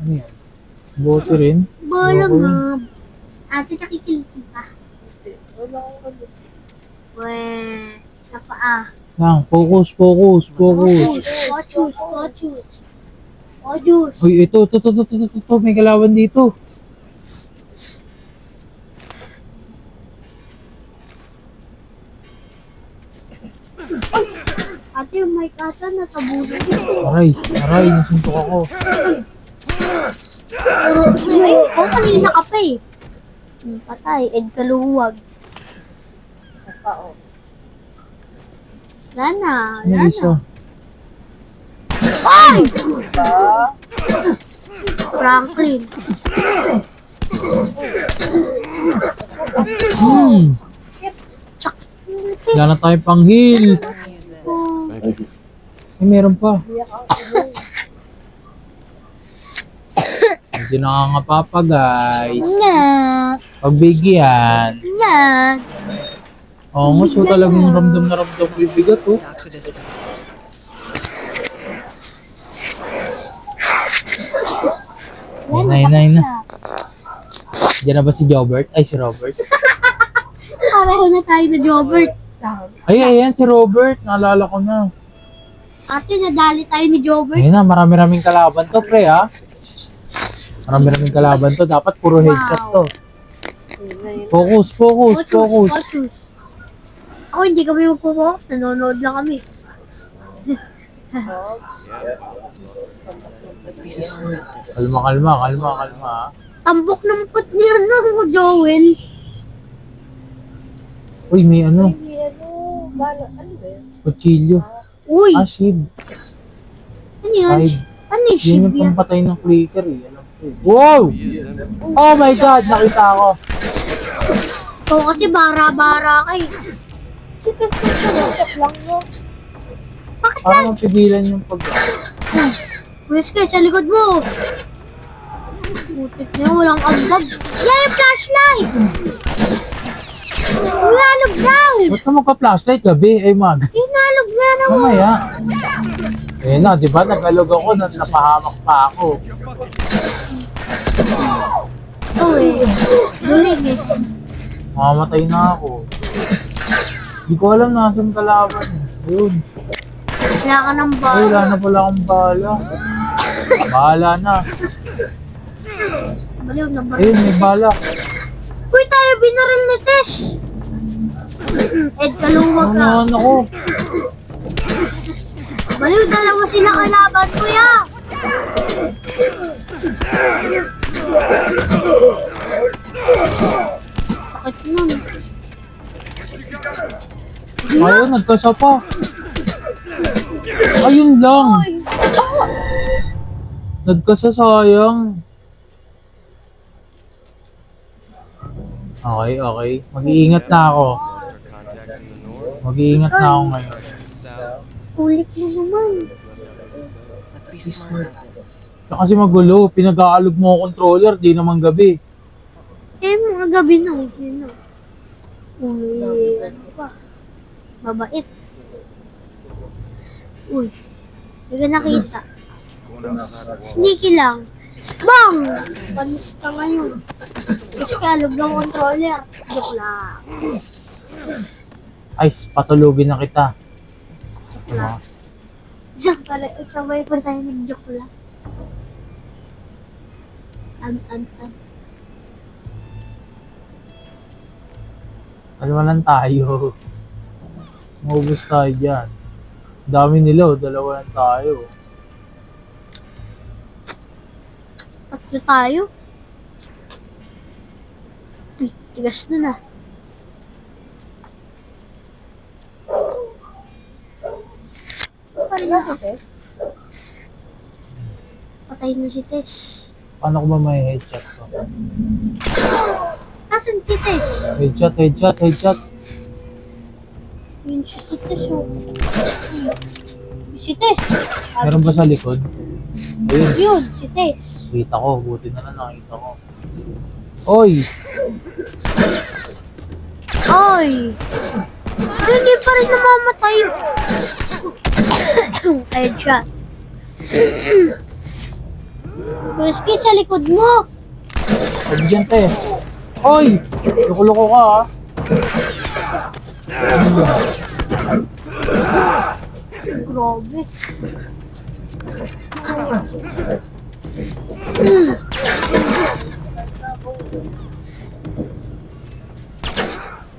Bote rin? Bala Okay. nga. Ate, nakikilig ka. Wala akong ano. Weh, sa paa. Lang, focus. Focus. Uy, ito, may kalaban dito. Ate, may kata na tabunan. Aray, nasuntok ako. Ay, kanina ka pa eh. Patay, Ed Kaluwag. Oo. Lana. Ano isa? Ay! Franklin. Wala na tayong pang-heal. Ay, meron pa. Hindi nakangapa pa, guys. Pagbigyan. Oo nga, so talagang ramdam na ramdam ko yung bigat, oh. Ayun na. Diyan na ba si Jobert? Ay, si Robert. Pareho na tayo na Jobert. Ay, ayan, si Robert. Naalala ko na. Ate, nadali tayo ni Jobert. Ayun na, marami-raming kalaban to, pre, ha? Marami-raming kalaban to. Dapat puro headshot to. Focus. Ako, hindi kami magpo-focus. Nanonood lang kami. Let's be smart about this. Kalma, ha? Tambok ng put niya, no, Joel. Uy, may ano, May ano, bala, ano ba yun? kutsilyo. Uy, Shiv. ano yun? 5. Ano yung Yun ship yung yan? pampatay ng clicker, eh. Alam ko, eh. Wow! Oh my God, nakita ako. Oo, kasi bara-bara ka eh. Si Tess na siya lang, no? Parang mapigilan yung pag... Pwes ka, sa likod mo. Putik na yun, walang ambag. Yan yung flashlight! Nalog daw! Ba't ka magpa-flashlight gabi? Ay, mag. Nalog na naman. Mamaya. Eh na, di ba? Nag-alog ako, napahamak pa ako. Oo eh. Dulig eh. Mamamatay na ako. Hindi ko alam nasan kalaban. Ayun. Wala ka ng Ay, bala. wala na pala akong bala. Bahala na. Baliw na ba? Ayun, may bala. Uy, tayo binaril ni Tess. Ed, kaluwag ka. Ano ako? Baliw, dalawa sila kalaban, kuya. Sakit nun. Ayun, nagkasa pa. Ayun lang. Nagkasa, sayang. Okay. Mag-iingat na ako. Mag-iingat na ako ngayon. Ulit na naman. Let's be smart about this. Kasi magulo, pinag-aalog mo ang controller, di naman gabi. Eh, mga gabi na. Yun na. Uy, ano pa? Mabait. Uy, hindi ka nakita. Sneaky lang. Bang! Panis ka ngayon. Tapos kalog ng controller. Joke lang. Ay, patulugin na kita. Joke lang. Joke pala. Sabay pa tayo nag-joke lang. Dalawa lang tayo. Maubos tayo dyan. Dami nila, dalawa lang tayo. Tatlo tayo. Uy, tigas na na. Patay na si Tess. Paano ko ba may headshot ko? Asan si Tess? Headshot. Yun siya si Tess, oh. Si Tess. Meron ba sa likod? Ayun, Yun, si Tess. kita ko. Buti na lang nakita ko. Oy! Oy! Hindi pa rin namamatay. Headshot. Whiskey, sa likod mo. Huwag dyan, te. Oy! Loko-loko ka, ha? Grabe.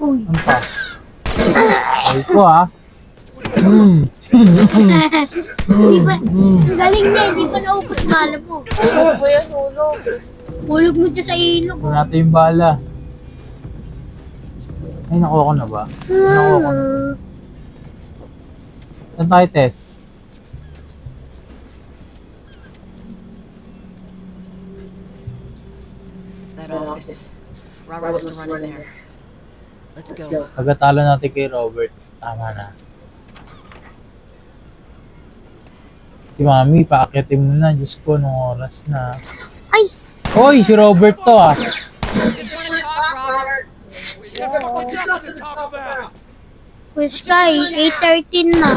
Uy. Ang pa. Ay ko, ha? Hindi ba, ang galing niya, hindi pa naubos bala mo. Hulog mo yan, hulog. Hulog mo dyan sa ilog. Ito natin yung bala. Ay, nakuha ko na ba? Nakuha ko na. Saan tayo, Tess? That office. Robert was to run in there. Let's go. Kagatalo natin kay Robert. Tama na. Si Mami, paakyatin mo na. Diyos ko, anong oras na. Ay! Hoy, si Robert to, ah. Sky, 8:13 na.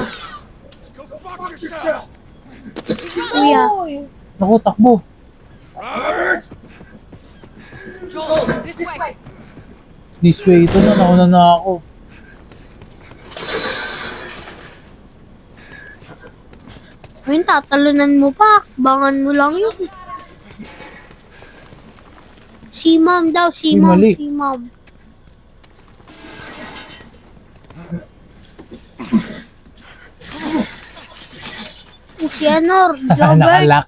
Kuya. Naku, takbo. This way, ito na, nauna na ako. Ayun, tatalunan mo pa. Bangan mo lang yun. Si Ma'am daw, si Ay, Ma'am, mali. si Ma'am. Si ano, Jobert. Nakalak.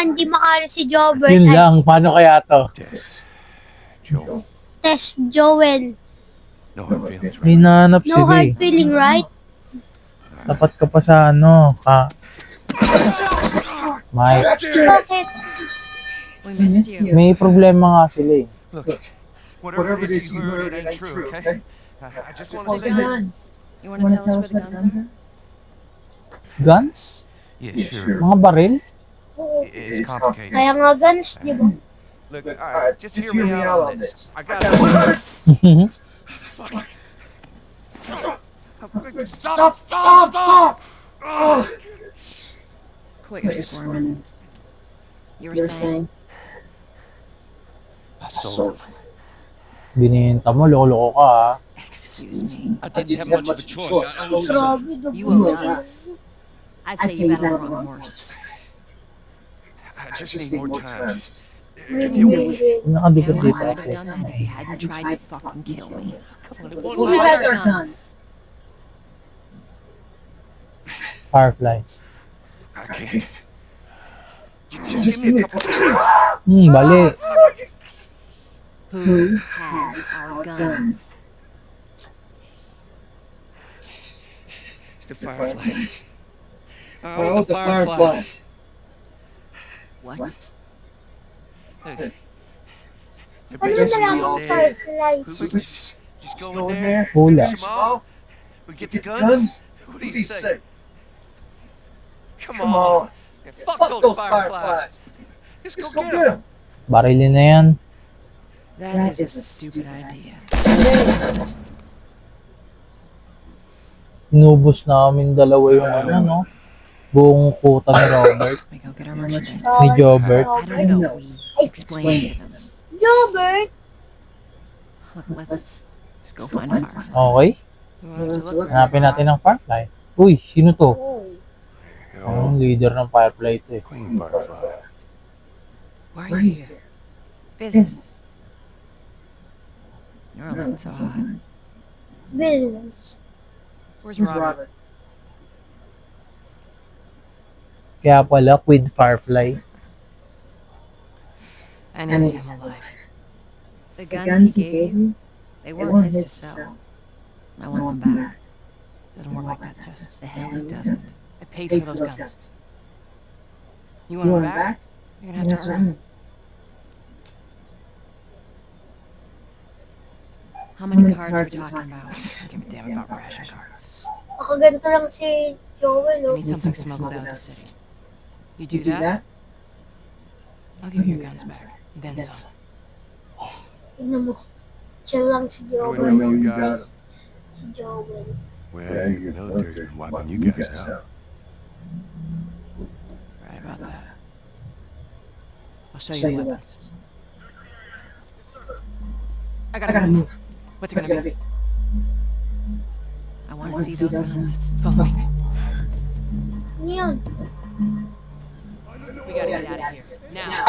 Hindi makali si Jobert. Yun Ay, lang, paano kaya to? Joel, Tess Joel. no hard feelings, right? May nahanap No sila hard eh. feeling, right? Tapat ka pa sa ano, ka. Mike, Bakit? We missed you. may problema nga sila eh. Look, whatever it is you heard, it ain't true, okay? I just want to say this. You want to tell us where the guns are? Guns? Yeah, sure. Mga baril? It's complicated. Kaya nga guns, di ba? Look, alright, just hear me out on this. I got Fuck. Stop! Quit your squirming. You were saying? So, Bininta mo, loko-loko ka ha. Excuse me. I didn't have much of a choice. I was Grabe, dugo You owe na. us. I say you got on the wrong horse. I just need more time. Really, really. Nakadikit You dito might kasi. have done that if you hadn't tried to fucking kill me. Who Who has our guns? Fireflies. I can't. Just give me a couple. Bali. Who has our guns? It's the fireflies. Oh, the fireflies. What? They're Ano basically na lang all ang dead. fireflies? We just go in there, Hula. finish 'em all. We get the guns. What do you say? Come on. Yeah, fuck those fireflies. Let's go get 'em. Barilin na yan. That is a stupid idea. Inubos namin dalawa yung ano, no? buong kuta ni Robert. We go get our merchandise. Ni Jobert. I don't know. We explain to them. Jobert! Look, let's go find a firefly. Okay? You won't have to look. Hanapin natin ng Firefly. Uy, sino to? Oh. Ang leader ng Firefly ito eh. Queen Firefly. Why are you here? Business. You're looking so hot. Business. Where's Robert? Kaya pala, Queen Firefly. I need him alive. The guns he gave you, they weren't his to sell. I want them back. Doesn't work like that, Tess. The hell it doesn't. I paid for those guns. You want them back? You're gonna have to earn them. How many cards are we talking about? Give a damn about ration cards. Nakaganto lang si Joel, I oh. need something smuggled out of the city. You do that? I'll give you your guns back. Then some. Tingnan mo. Chill lang si How do Joel. we know you got it? Si Joel. Well, your military's been wiping you guys out. Right about that. I'll show you the weapons. I gotta move. What's it gonna be? I want to see those guns. Follow me. Ano yun? We gotta get out of here. Now.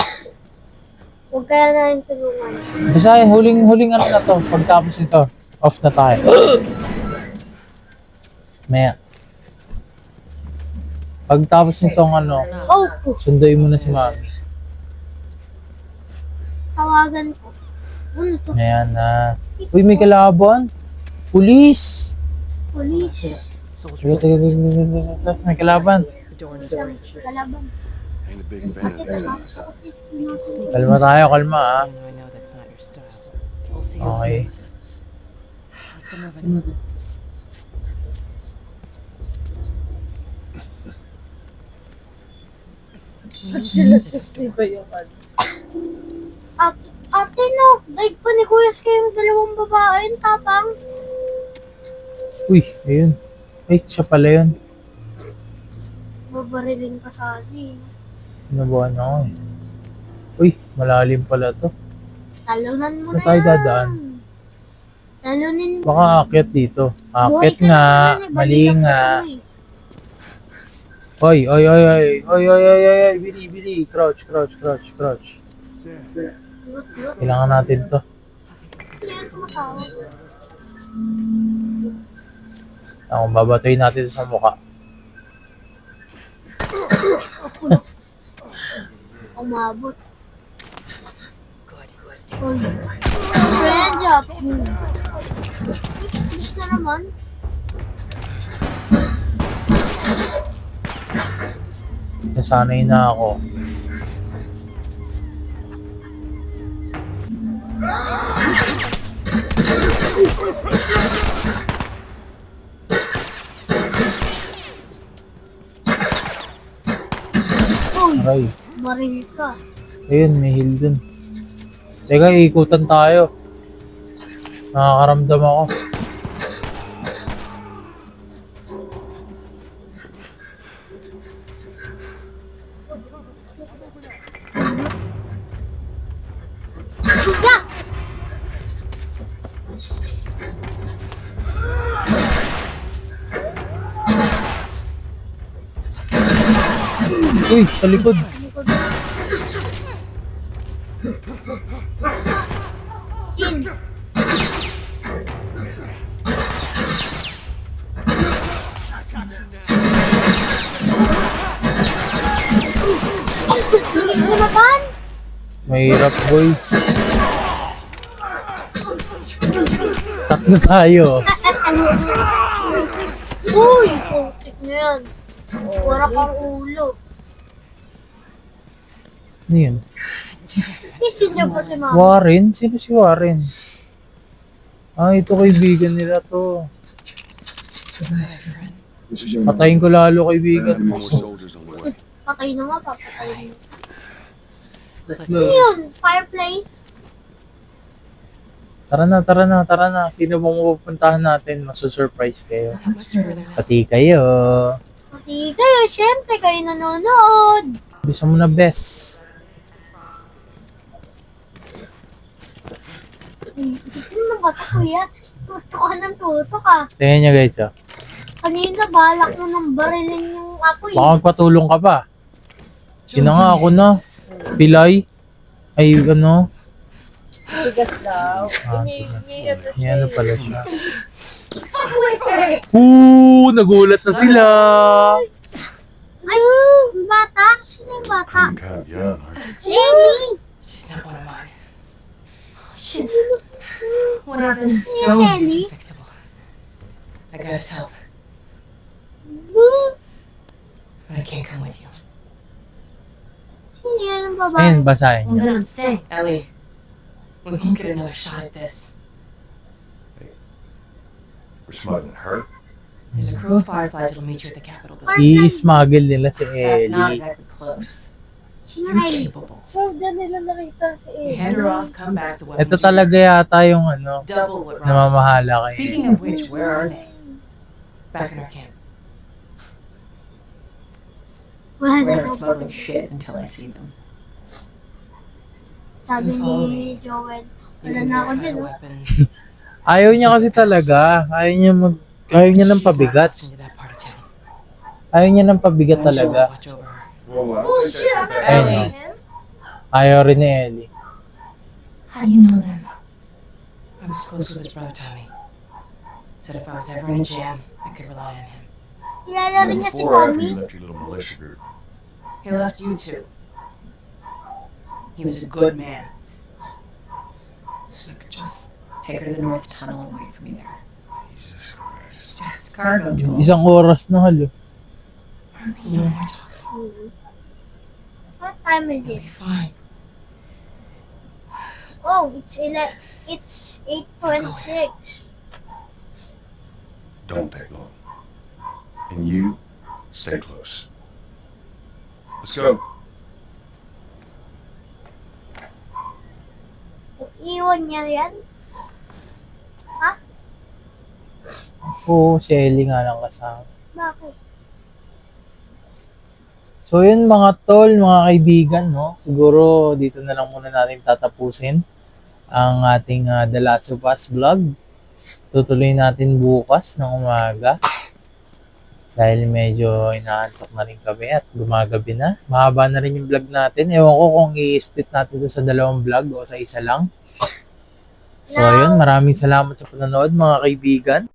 Huwag kaya natin tulungan. Kasi huling ano na to, pagtapos nito, off na tayo. Maya. Pagtapos nitong ano, Oh! sunduin mo na si Mami. Tawagan ko. Ano to? Ayan na. Uy, may kalaban. Pulis! Police. Sige, sige, sige, sige, sige. May kalaban. The door in the bridge. Kalaban. Ain't a big fan of this. Kalma tayo, kalma ah. I know that's not your style. We'll see. Okay. Let's get moving. Sila kasi ba yung ano? Ate no, daig pa ni Kuya Ski yung dalawang babae, yung tapang. Uy, ayun. Ay, siya pala yun. Babarilin ka sa akin. Nabuhan ako eh. Uy, malalim pala to. Talunan mo Saan na tayo yan. dadaan? Talunin mo. Baka aakyat dito. Buhay Aakyat ka nga. na naman eh, Mali balikat nga. ka na eh. Oy, oy, oy, oy. Oy, oy, oy, oy, oy. Bili, bili. Crouch, crouch, crouch, crouch. Lut, lut. Kailangan natin to. Ano yan tumatawag? Ako, babatoy natin sa mukha. Umabot. Good. Uy. Friend up. Bilis na naman. Nasanay na ako. Uy, Aray. maril ka. Ayun, may heal dun. Teka, ikutan tayo. Nakakaramdam ako. Ya! Uy, sa likod. In. Tuloy mo naman. Mahirap, boy. Tatlo tayo. Uy, putik na yan. Wala kang ulo. Ano yun? Kisin niya pa si mama. Warren? Sino si Warren? Ah, ito kaibigan nila to. This is your Patayin ko lalo kaibigan mo. more soldiers on the way. Patay na nga, papatay mo. Let's Ano yun? Fireplay? Tara na, tara na, tara na. Sino bang pupuntahan natin? Masusurprise kayo. How much further? Pati kayo. Pati kayo, syempre, kayo nanonood. Bisa mo na, best. Ano ba ito, kuya? Tuto ka ng tuto ka. Tingnan nyo guys, oh. Kanina, balak mo nang barilin yung apoy. Baka magpatulong ka pa. Sino nga ako na? Pilay? Ay, ano? Tigas daw. Ah, May ano pala siya. Ay, Nagulat na sila! yung bata? Sino yung bata? Kind of young, aren't you? Si Ellie. She's not one of mine. Shit. What happened? Sino yung si Ellie? It's fixable. I got his help, but I can't come with you. Sino yan ang babae? Ayun, basahin Well, nyo. then I'm staying. Ellie, we won't get another shot at this. We're smuggling her. There's a crew of Fireflies that'll meet you at the Capitol building. I-smuggle nila si That's not Ellie. exactly close. Sino You're Ellie? capable. So, dyan nila nakita si You Ellie. hand her off, come back, the weapons Ito are talaga yours. yata yung ano, Double what Robinson. namamahala kay Speaking of which, where are they? Back in our camp. Wala We're na not po. smuggling shit until I see them. Sabi ni Joel. Wala na ako dyan, oh. Weapons. Ayaw niya kasi talaga. Ayaw niya ng pabigat. She's not crossing to that part of town. Ayaw niya ng pabigat talaga. Watch over her. Well, I think Bullshit! I'm that's not the best. Ayun, telling him. Ayaw rin ni Ellie. How do you know them? I was close with his brother Tommy. Said if I was ever in a jam, I could rely on him. Kilala rin niya si Before or after Tommy. you left your little militia group? He left you too. He was a good man. Look, just take her to the North Tunnel and wait for me there. Jesus Christ. Just cargo, Joel. Isang oras na halo. No more talk. What time is You'll it? be fine. Oh, it's 8:26. Don't take long. And you, stay close. Let's go. Iwan niya yan? Oo, si Ellie nga lang kasama. Bakit? So yun mga tol, mga kaibigan, no? Siguro dito na lang muna natin tatapusin ang ating The Last of Us vlog. Tutuloy natin bukas ng umaga. Dahil medyo inaantok na rin kami at gumagabi na. Mahaba na rin yung vlog natin. Ewan ko kung i-split natin ito sa dalawang vlog o sa isa lang. So ayun, maraming salamat sa panonood mga kaibigan.